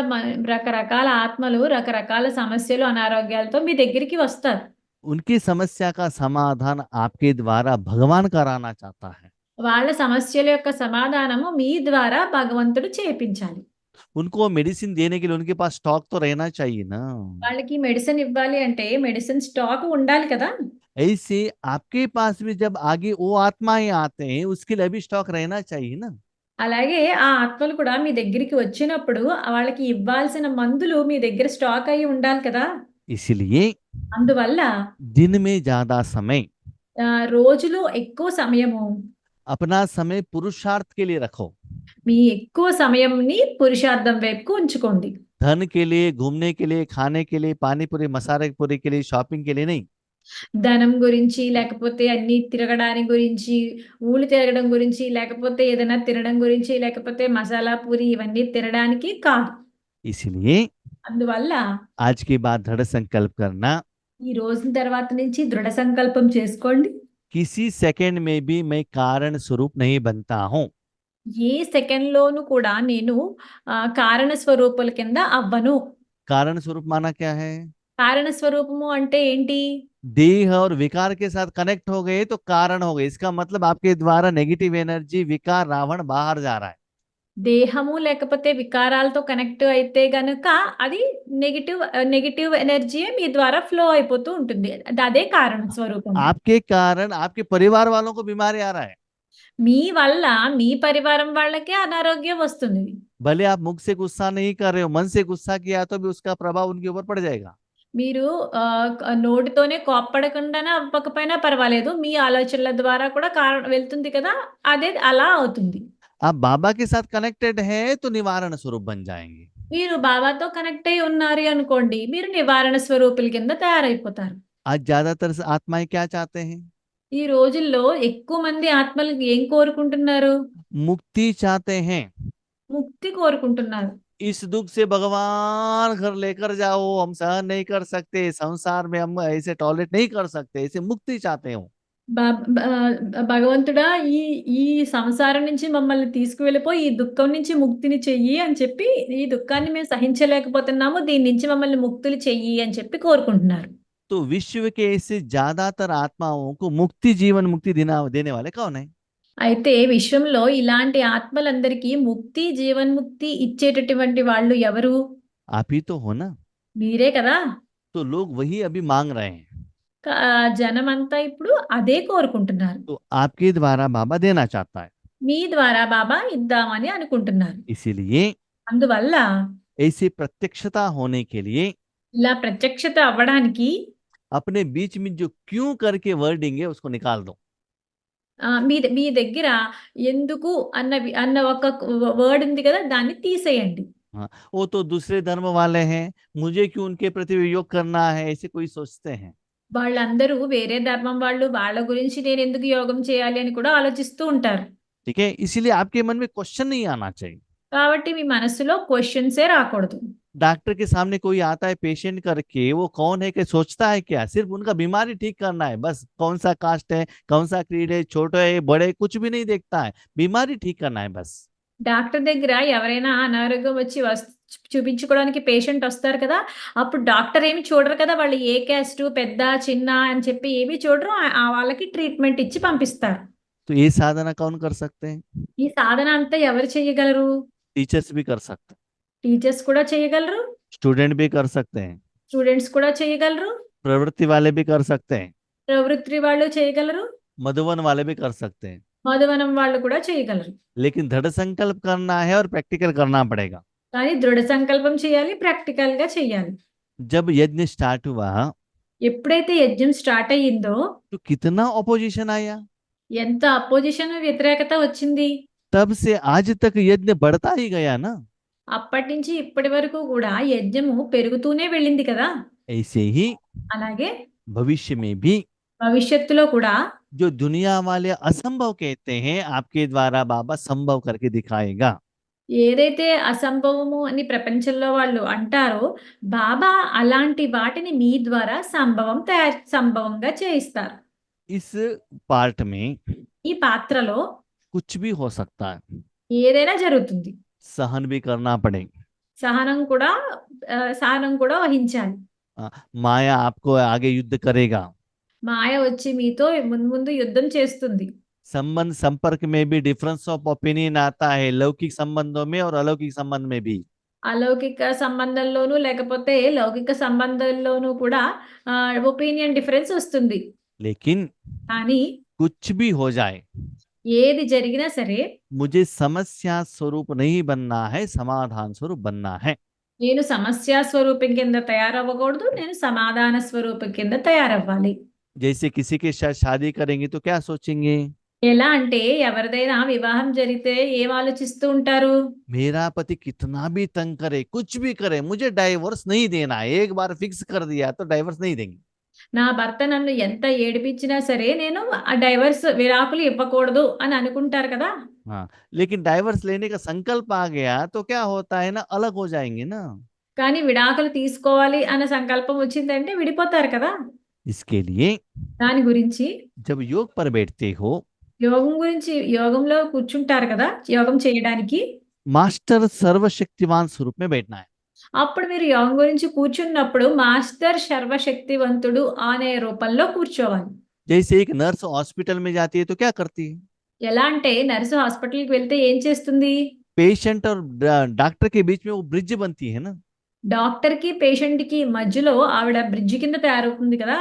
S2: ఆత్మలు, రకరకాల సమస్యలు, అనారోగ్యాలతో మీ దగ్గరికి వస్తారు.
S1: उनकी समस्या का समाधान आपके द्वारा भगवान कराना चाहता है।
S2: వాళ్ళ సమస్యల యొక్క సమాధానము మీ ద్వారా భగవంతుడు చేపించాలి.
S1: उनको मेडिसिन देने के लिए उनके पास स्टॉक तो रहना चाहिए ना।
S2: వాళ్ళకి మెడిసిన్ ఇవ్వాలి అంటే మెడిసిన్ స్టాక్ ఉండాలి కదా!
S1: ऐसे आपके पास भी जब आगे वो आत्माएं आते हैं उसके लिए भी स्टॉक रहना चाहिए ना।
S2: అలాగే ఆ ఆత్మలు కూడా మీ దగ్గరికి వచ్చినప్పుడు వాళ్ళకి ఇవ్వాల్సిన మందులు మీ దగ్గర స్టాక్ అయ్యి ఉండాలి కదా!
S1: इसलिए
S2: అందువల్ల
S1: दिन में ज्यादा समय,
S2: రోజులో ఎక్కువ సమయము
S1: अपना समय पुरुषार्थ के लिए रखो।
S2: మీ ఎక్కువ సమయంని పురుషార్థం వైపుకు ఉంచుకోండి.
S1: धन के लिए, घूमने के लिए, खाने के लिए, पानी पूरी मसाले पूरी के लिए, शॉपिंग के लिए नहीं।
S2: ధనం గురించి, లేకపోతే అన్నీ తిరగడానికి గురించి, ఊళ్ళు తిరగడం గురించి, లేకపోతే ఏదైనా తినడం గురించి, లేకపోతే మసాలా పూరి ఇవన్నీ తినడానికి కాదు.
S1: इसलिए
S2: అందువల్ల
S1: आज के बाद दृढ़ संकल्प करना,
S2: ఈ రోజున తర్వాత నుంచి దృఢ సంకల్పం చేసుకోండి.
S1: किसी सेकंड में भी मैं कारण स्वरूप नहीं बनता हूँ।
S2: ఏ సెకండ్‌లోనూ కూడా నేను కారణ స్వరూపుల కింద అవ్వను.
S1: कारण स्वरूप माना क्या है,
S2: కారణ స్వరూపము అంటే ఏంటి?
S1: देह और विकार के साथ कनेक्ट हो गए तो कारण हो गए। इसका मतलब आपके द्वारा नेगेटिव एनर्जी, विकार, रावण बाहर जा रहा है।
S2: దేహము లేకపోతే వికారాలతో కనెక్ట్ అయితే గనుక అది నెగెటివ్ ఎనర్జీ మీ ద్వారా ఫ్లో అయిపోతూ ఉంటుంది. అదే కారణ స్వరూపం.
S1: आपके कारण आपके परिवार वालों को बीमारी आ रहा है।
S2: మీ వల్ల మీ పరివారం వాళ్ళకే అనారోగ్యం వస్తుంది.
S1: भले आप मुख से गुस्सा नहीं कर रहे हो, मन से गुस्सा किया तो भी उसका प्रभाव उनके ऊपर पड़ जाएगा।
S2: మీరు నోటితోనే కోప్పడకుండానే అవ్వకపోయినా పర్వాలేదు. మీ ఆలోచనల ద్వారా కూడా వెళ్తుంది కదా! అదే అలా అవుతుంది.
S1: आप बाबा के साथ कनेक्टेड है तो निवारण स्वरूप बन जाएंगे।
S2: మీరు బాబాతో కనెక్ట్ అయ్యి ఉన్నారు అనుకోండి, మీరు నివారణ స్వరూపుల కింద తయారైపోతారు.
S1: आज ज्यादातर आत्माएं क्या चाहते हैं,
S2: ఈ రోజుల్లో ఎక్కువ మంది ఆత్మలు ఏం కోరుకుంటున్నారు?
S1: मुक्ति चाहते हैं।
S2: ముక్తి కోరుకుంటున్నారు.
S1: इस दुख से भगवान घर लेकर जाओ, हम सहन नहीं कर सकते, संसार में हम ऐसे टॉलरेट नहीं कर सकते, ऐसे मुक्ति चाहते हो।
S2: భగవంతుడా ఈ ఈ సంసారం నుంచి మమ్మల్ని తీసుకువెళ్ళిపోయి ఈ దుఃఖం నుంచి ముక్తిని చెయ్యి అని చెప్పి, ఈ దుఃఖాన్ని మేము సహించలేకపోతున్నాము, దీని నుంచి మమ్మల్ని ముక్తులు చెయ్యి అని చెప్పి కోరుకుంటున్నారు.
S1: तो विश्व के ऐसे ज्यादातर आत्माओं को मुक्ति, जीवन मुक्ति देने वाले कौन है?
S2: అయితే విశ్వంలో ఇలాంటి ఆత్మలందరికీ ముక్తి, జీవన్ముక్తి ఇచ్చేటటువంటి వాళ్ళు ఎవరు?
S1: आप ही तो हो ना।
S2: మీరే కదా!
S1: तो लोग वही अभी मांग रहे हैं,
S2: జనమంతా ఇప్పుడు అదే కోరుకుంటున్నారు.
S1: तो आपके द्वारा बाबा देना चाहता है।
S2: మీ ద్వారా బాబా ఇద్దామని అనుకుంటున్నారు.
S1: इसीलिए
S2: అందువల్ల
S1: ऐसी प्रत्यक्षता होने के लिए
S2: ఇలా ప్రత్యక్షత అవ్వడానికి
S1: अपने बीच में जो क्यों करके वर्डिंग है उसको निकाल दो।
S2: మీ దగ్గర ఎందుకు అన్న ఒక వర్డ్ ఉంది కదా! దాన్ని తీసేయండి.
S1: हाँ, वो तो दूसरे धर्म वाले हैं, मुझे क्यों उनके प्रति योग करना है, ऐसे कोई सोचते हैं।
S2: వాళ్ళందరూ వేరే ధర్మం వాళ్ళు, వాళ్ళ గురించి నేను ఎందుకు యోగం చేయాలి అని కూడా ఆలోచిస్తూ ఉంటారు.
S1: ठीक है, इसीलिए आपके मन में क्वेश्चन नहीं आना चाहिए।
S2: కాబట్టి మీ మనసులో క్వశ్చన్సే రాకూడదు.
S1: डॉक्टर के सामने कोई आता है पेशेंट करके, वो कौन है कि सोचता है क्या, सिर्फ उनका बीमारी ठीक करना है बस, कौन सा कास्ट है, कौन सा क्रीड है, छोटे है बड़े कुछ भी नहीं देखता है, बीमारी ठीक करना है बस।
S2: డాక్టర్ దగ్గర ఎవరైనా అనారోగ్యం వచ్చి చూపించుకోవడానికి పేషెంట్ వస్తారు కదా, అప్పుడు డాక్టర్ ఏమి చూడరు కదా, వాళ్ళు ఏ క్యాస్ట్, పెద్ద చిన్న అని చెప్పి ఏమీ చూడరు. ఆ వాళ్ళకి ట్రీట్మెంట్ ఇచ్చి పంపిస్తారు.
S1: तो ये साधना कौन कर सकते हैं?
S2: ఈ సాధన అంతా ఎవరు చేయగలరు?
S1: टीचर्स भी कर सकते हैं,
S2: టీచర్స్ కూడా చేయగలరు,
S1: स्टूडेंट भी कर सकते हैं,
S2: స్టూడెంట్స్ కూడా చేయగలరు,
S1: प्रवृत्ति वाले भी कर सकते हैं,
S2: ప్రవృత్తి వాళ్ళు చేయగలరు,
S1: मधुबन वाले भी कर सकते हैं।
S2: మధువనం వాళ్ళు కూడా చేయగలరు.
S1: लेकिन दृढ़ संकल्प करना है और प्रैक्टिकल करना पड़ेगा।
S2: కానీ దృఢ సంకల్పం చేయాలి, ప్రాక్టికల్ గా చేయాలి.
S1: जब यज्ञ स्टार्ट हुआ
S2: ఎప్పుడైతే యజ్ఞం స్టార్ట్ అయ్యిందో
S1: तो कितना ऑपोजिशन आया,
S2: ఎంత అపోజిషన్, వ్యతిరేకత వచ్చింది.
S1: तब से आज तक यज्ञ बढ़ता ही गया ना।
S2: అప్పటి నుంచి ఇప్పటి వరకు కూడా యజ్ఞము పెరుగుతూనే వెళ్ళింది కదా.
S1: ऐसे ही
S2: అలాగే
S1: भविष्य में भी
S2: భవిష్యత్తులో కూడా
S1: जो दुनिया वाले असंभव कहते हैं, आपके द्वारा बाबा संभव करके दिखाएगा।
S2: ఏదైతే అసంభవము అని ప్రపంచంలో వాళ్ళు అంటారో, బాబా అలాంటి వాటిని మీ ద్వారా సంభవంగా చేయిస్తారు.
S1: इस पार्ट में
S2: ఈ పాత్రలో
S1: कुछ भी हो सकता है,
S2: ఏదైనా జరుగుతుంది.
S1: सहन भी करना पड़ेगा।
S2: సహనం కూడా సహనం కూడా వహించాలి.
S1: माया आपको आगे युद्ध करेगा,
S2: మాయ వచ్చి మీతో ముందు ముందు యుద్ధం చేస్తుంది.
S1: संबंध संपर्क में भी डिफरेंस ऑफ ओपिनियन आता है, लौकिक संबंधों में और अलौकिक संबंध में भी।
S2: అలౌకిక సంబంధంలోనూ లేకపోతే లౌకిక సంబంధంలోనూ కూడా ఒపీనియన్ డిఫరెన్స్ వస్తుంది.
S1: लेकिन
S2: కానీ
S1: कुछ भी हो जाए,
S2: ఏది జరిగినా సరే
S1: मुझे समस्या स्वरूप नहीं बनना है, समाधान स्वरूप बनना है।
S2: నేను సమస్య స్వరూపం కింద తయారవ్వకూడదు, నేను సమాధాన స్వరూపం కింద తయారవ్వాలి.
S1: जैसे किसी के साथ शादी करेंगे तो क्या सोचेंगे,
S2: ఎలా అంటే ఎవరిదైనా వివాహం జరిగితే ఏం ఆలోచిస్తూ ఉంటారు?
S1: मेरा पति कितना भी तंग करे, कुछ भी करे, मुझे डाइवोर्स नहीं देना है, एक बार फिक्स कर दिया तो डाइवोर्स नहीं देंगे।
S2: నా భర్త నన్ను ఎంత ఏడిపించినా సరే నేను ఆ డైవర్స్ విడాకులు ఇవ్వకూడదు అని అనుకుంటారు కదా.
S1: हाँ, लेकिन डाइवोर्स लेने का संकल्प आ गया तो क्या होता है ना, अलग हो जाएंगे ना।
S2: కానీ విడాకులు తీసుకోవాలి అన్న సంకల్పం వచ్చిందంటే విడిపోతారు కదా.
S1: इसके लिए
S2: దాని గురించి
S1: जब योग पर बैठते हो,
S2: యోగం గురించి, యోగంలో కూర్చుంటారు కదా, యోగం చేయడానికి
S1: मास्टर सर्वशक्तिवान स्वरूप में बैठना है।
S2: అప్పుడు మీరు యోగం గురించి కూర్చున్నప్పుడు మాస్టర్ సర్వశక్తివంతుడు అనే రూపంలో కూర్చోవాలి.
S1: जैसे एक नर्स हॉस्पिटल में जाती है तो क्या करती है,
S2: ఎలా అంటే నర్సు హాస్పిటల్కి వెళ్తే ఏం చేస్తుంది?
S1: पेशेंट और डॉक्टर के बीच में वो ब्रिज बनती है ना।
S2: డాక్టర్ కి పేషెంట్ కి మధ్యలో ఆవిడ బ్రిడ్జ్ కింద తయారవుతుంది కదా.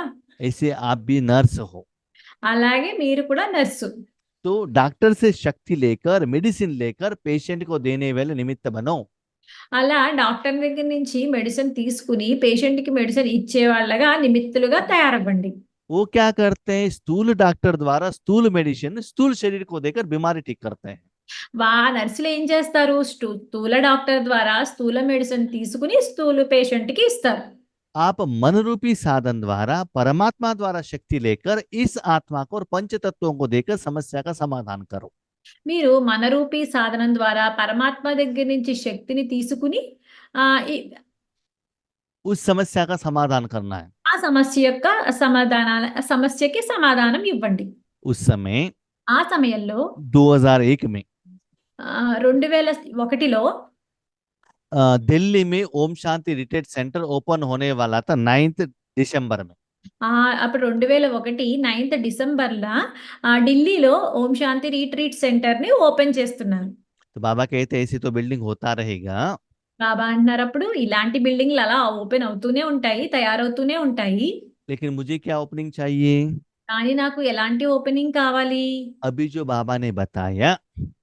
S1: ऐसे आप भी नर्स हो,
S2: అలాగే మీరు కూడా నర్సు.
S1: तो डॉक्टर से शक्ति लेकर मेडिसिन लेकर पेशेंट को देने वाले निमित्त बनो।
S2: అలా డాక్టర్ దగ్గర నుంచి మెడిసిన్ తీసుకుని పేషెంట్ కి మెడిసిన్ ఇచ్చే వాళ్ళగా నిమిత్తులుగా తయారవ్వండి.
S1: वो क्या करते हैं, स्थूल डॉक्टर द्वारा स्थूल मेडिसिन स्थूल शरीर को देकर बीमारी ठीक करते हैं।
S2: నర్సులు ఏం చేస్తారు? స్థూల డాక్టర్ ద్వారా స్థూల మెడిసిన్ తీసుకుని స్థూల పేషెంట్ కి ఇస్తారు.
S1: आप मन रूपी साधन द्वारा परमात्मा द्वारा शक्ति लेकर इस आत्मा को और पंच तत्वों को देकर समस्या का समाधान करो।
S2: మీరు మనరూపీ సాధనం ద్వారా పరమాత్మ దగ్గర నుంచి శక్తిని తీసుకుని
S1: उस समस्या का समाधान करना है।
S2: ఆ సమస్యకి సమాధానం ఇవ్వండి.
S1: उस समय
S2: ఆ సమయంలో
S1: 2001 में
S2: 2001లో
S1: दिल्ली में Om Shanti retreat centre open होने वाला था 9 दिसंबर में।
S2: అప్పుడు 2001 9th డిసెంబర్లో ఢిల్లీలో ఓం శాంతి రీట్రీట్ సెంటర్ ని ఓపెన్ చేస్తున్నారు.
S1: तो बाबा कहते ऐसे तो बिल्डिंग होता रहेगा,
S2: బాబా అంటున్నారు అప్పుడు ఇలాంటి బిల్డింగ్లు అలా ఓపెన్ అవుతూనే ఉంటాయి, తయారవుతూనే ఉంటాయి.
S1: लेकिन मुझे क्या ओपनिंग चाहिए,
S2: కానీ నాకు ఎలాంటి ఓపెనింగ్ కావాలి?
S1: अभी जो बाबा ने बताया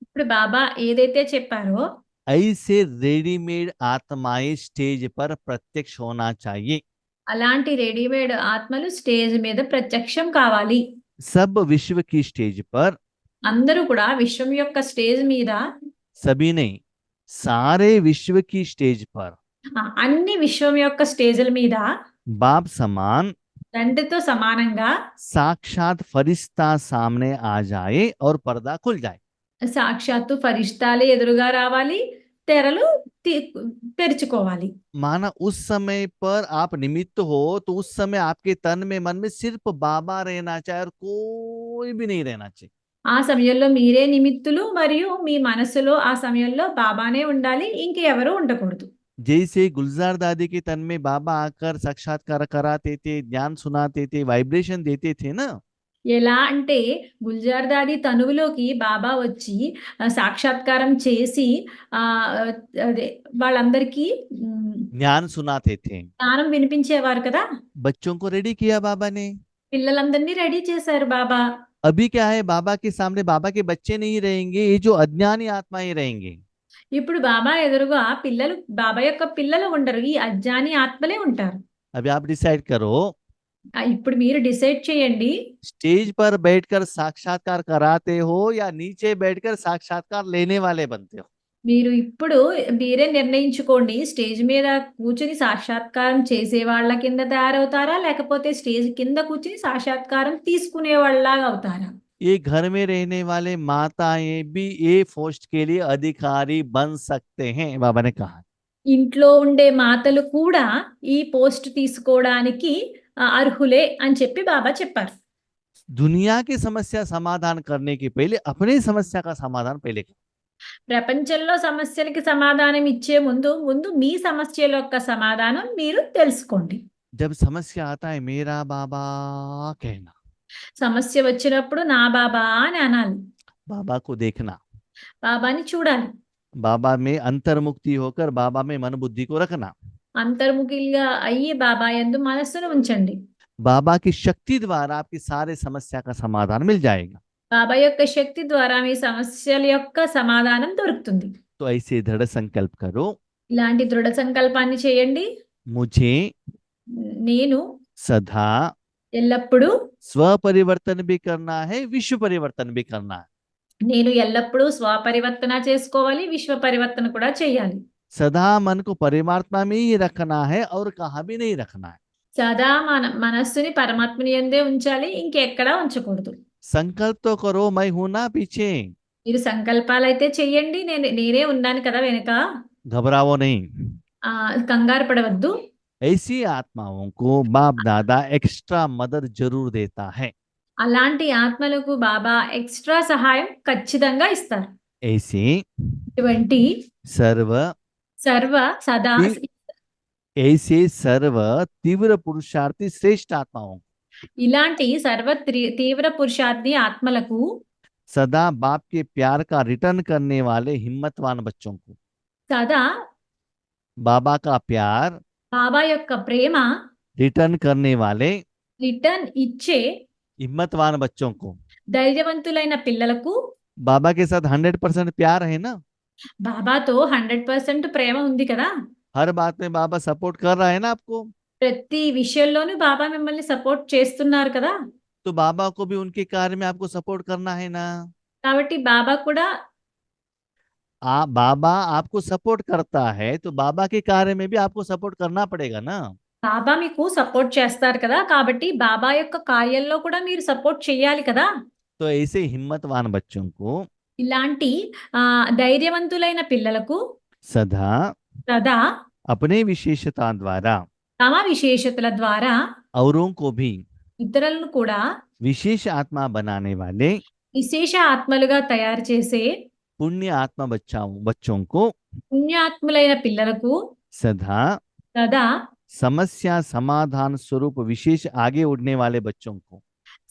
S2: ఇప్పుడు బాబా ఏదైతే చెప్పారో
S1: ऐसे रेडीमेड आत्माएं स्टेज पर प्रत्यक्ष होना चाहिए।
S2: అలాంటి రెడీమేడ్ ఆత్మలు స్టేజ్ మీద ప్రత్యక్షం కావాలి.
S1: सब विश्व की स्टेज पर,
S2: అందరూ కూడా విశ్వం యొక్క స్టేజ్ మీద,
S1: सभी नहीं, सारे विश्व की स्टेज पर
S2: అన్ని విశ్వం యొక్క స్టేజ్ల మీద
S1: बाप समान
S2: తండ్రితో సమానంగా
S1: साक्षात फरिश्ता सामने आ जाए और पर्दा खुल जाए।
S2: సాక్షాత్తు ఫరిష్తాలే ఎదురుగా రావాలి, తెరలు తెరుచుకోవాలి.
S1: माना उस समय पर आप निमित्त हो तो उस समय आपके तन में मन में सिर्फ बाबा रहना चाहिए और कोई भी नहीं रहना चाहिए।
S2: ఆ సమయంలో మీరే నిమిత్తులు మరియు మీ మనసులో ఆ సమయంలో బాబానే ఉండాలి, ఇంకెవరు ఉండకూడదు.
S1: जैसे गुलजार दादी के तन में बाबा आकर साक्षात्कार कराते थे, ज्ञान सुनाते थे, वाइब्रेशन देते थे ना,
S2: ఎలా అంటే గుల్జార్ దాది తనువులోకి బాబా వచ్చి సాక్షాత్కారం చేసి ఆ అదే వాళ్ళందరికీ
S1: ज्ञान सुनाते थे,
S2: జ్ఞానం వినిపించేవారు కదా.
S1: बच्चों को रेडी किया बाबा ने।
S2: పిల్లలందరినీ రెడీ చేశారు బాబా.
S1: अभी क्या है, बाबा के सामने बाबा के बच्चे नहीं रहेंगे, ये जो अज्ञानी आत्माएं रहेंगे।
S2: ఇప్పుడు బాబా ఎదురుగా పిల్లలు, బాబా యొక్క పిల్లలు ఉండరు, ఈ అజ్ఞాని ఆత్మలే ఉంటారు.
S1: अभी आप डिसाइड करो,
S2: ఇప్పుడు మీరు డిసైడ్ చేయండి,
S1: स्टेज पर बैठकर साक्षात्कार कराते हो या नीचे बैठकर साक्षात्कार लेने वाले बनते हो।
S2: మీరు ఇప్పుడు మీరే నిర్ణయించుకోండి, స్టేజ్ మీద కూర్చుని సాక్షాత్కారం చేసే వాళ్ళ కింద తయారవుతారా, లేకపోతే స్టేజ్ కింద కూర్చుని సాక్షాత్కారం తీసుకునే వాళ్ళలాగా అవుతారా.
S1: ये घर में रहने वाले माताएं भी ये पोस्ट के लिए अधिकारी बन सकते हैं, बाबा ने कहा।
S2: ఇంట్లో ఉండే మాతలు కూడా ఈ పోస్ట్ తీసుకోవడానికి అర్హులే అని చెప్పి బాబా చెప్పారు.
S1: दुनिया की समस्या समाधान करने के पहले अपनी समस्या का समाधान पहले करो।
S2: ప్రపంచంలో సమస్యలకి సమాధానం ఇచ్చే ముందు ముందు మీ సమస్యల యొక్క సమాధానం మీరు తెలుసుకోండి.
S1: जब समस्या आता है मेरा बाबा कहना,
S2: సమస్య వచ్చినప్పుడు నా బాబా అని అనాలి,
S1: बाबा को देखना,
S2: బాబాని చూడాలి,
S1: बाबा में अंतर्मुक्ति होकर बाबा में मन बुद्धि को रखना,
S2: అంతర్ముఖిగా అయ్యి బాబా యందు మనస్సును ఉంచండి.
S1: बाबा की शक्ति द्वारा आपकी सारे समस्या का समाधान मिल जाएगा।
S2: బాబా యొక్క శక్తి ద్వారా మీ సమస్యల యొక్క సమాధానం దొరుకుతుంది.
S1: तो ऐसे दृढ़ संकल्प करो,
S2: ఇలాంటి దృఢ సంకల్పాన్ని చేయండి.
S1: मुझे
S2: నేను
S1: सदा
S2: ఎల్లప్పుడూ
S1: स्वपरिवर्तन भी करना है, विश्व परिवर्तन भी करना है।
S2: నేను ఎల్లప్పుడూ స్వపరివర్తన చేసుకోవాలి, విశ్వ పరివర్తన కూడా చేయాలి.
S1: सदा मन को परमात्मा में ही रखना है और कहाँ भी नहीं रखना है।
S2: సదా మనస్సుని పరమాత్మని యందే ఉంచాలి, ఇంకెక్కడా ఉంచకూడదు.
S1: संकल्प तो करो, मैं हूं ना पीछे,
S2: మీరు సంకల్పాలైతే చెయ్యండి, నేనే ఉన్నాను కదా వెనక,
S1: घबराओ नहीं।
S2: కంగారు పడవద్దు.
S1: ऐसी आत्माओं को बाप दादा एक्स्ट्रा मदद जरूर देता है।
S2: అలాంటి ఆత్మలకు బాబా ఎక్స్ట్రా సహాయం ఖచ్చితంగా ఇస్తారు.
S1: ऐसे
S2: ఇటువంటి
S1: सर्व
S2: సదా
S1: ऐसे सर्व तीव्र पुरुषार्थी श्रेष्ठ आत्माओं को
S2: ఇలాంటి తీవ్ర పురుషార్థి ఆత్మలకు
S1: सदा बाप के प्यार का रिटर्न करने वाले हिम्मतवान बच्चों को
S2: సదా
S1: बाबा का प्यार
S2: బాబా యొక్క ప్రేమ
S1: रिटर्न करने वाले
S2: రిటర్న్ ఇచ్చే
S1: हिम्मतवान बच्चों को
S2: ధైర్యవంతులైన పిల్లలకు
S1: बाबा के साथ 100% प्यार है ना,
S2: బాబాతో 100% ప్రేమ ఉంది కదా.
S1: हर बात में बाबा सपोर्ट कर रहा है ना आपको,
S2: ప్రతి విషయంలోనూ బాబా మిమ్మల్ని సపోర్ట్ చేస్తున్నారు కదా.
S1: तो बाबा को भी उनके कार्य में आपको सपोर्ट करना है ना।
S2: కాబట్టి బాబా కూడా
S1: बाबा आपको सपोर्ट करता है तो बाबा के कार्य में भी आपको सपोर्ट करना पड़ेगा ना।
S2: బాబా మీకు సపోర్ట్ చేస్తారు కదా, కాబట్టి బాబా యొక్క కార్యాల్లో కూడా మీరు సపోర్ట్ చేయాలి కదా.
S1: तो ऐसे हिम्मतवान बच्चों को
S2: ఇలాంటి ధైర్యవంతులైన పిల్లలకు
S1: सदा
S2: సదా
S1: अपने विशेषता द्वारा
S2: తమ విశేషతల ద్వారా
S1: औरों को भी
S2: ఇతరులను కూడా
S1: विशेष आत्मा बनाने वाले
S2: విశేష ఆత్మలుగా తయారు చేసే
S1: पुण्य आत्मा बच्चों को
S2: పుణ్యాత్ములైన పిల్లలకు
S1: सदा
S2: సదా
S1: समस्या समाधान स्वरूप विशेष आगे उड़ने वाले बच्चों को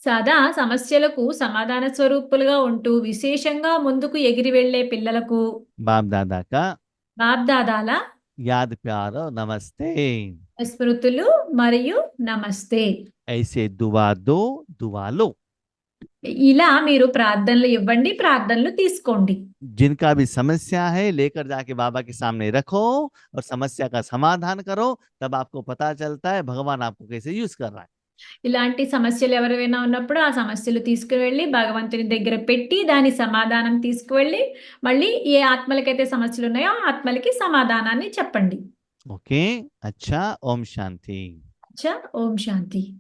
S2: సదా సమస్యలకు సమాధాన స్వరూపులుగా ఉంటూ విశేషంగా ముందుకు ఎగిరి వెళ్లే పిల్లలకు
S1: बाप दादा का
S2: బాప్దాదాల
S1: याद प्यार और नमस्ते।
S2: స్మృతులు మరియు నమస్తే.
S1: ऐसे दुआ दो, दुआ लो।
S2: ఇలా మీరు ప్రార్థనలు ఇవ్వండి, ప్రార్థనలు తీసుకోండి.
S1: जिनका भी समस्या है लेकर जाके बाबा के सामने रखो और समस्या का समाधान करो, तब आपको पता चलता है भगवान आपको कैसे यूज कर रहा है।
S2: ఇలాంటి సమస్యలు ఎవరివైనా ఉన్నప్పుడు ఆ సమస్యలు తీసుకువెళ్ళి భగవంతుని దగ్గర పెట్టి దాని సమాధానం తీసుకువెళ్ళి మళ్ళీ ఏ ఆత్మలకైతే సమస్యలు ఉన్నాయో ఆ ఆత్మలకి సమాధానాన్ని చెప్పండి.
S1: ఓకే. అచ్చా. ఓం శాంతి.
S2: చ ఓం శాంతి.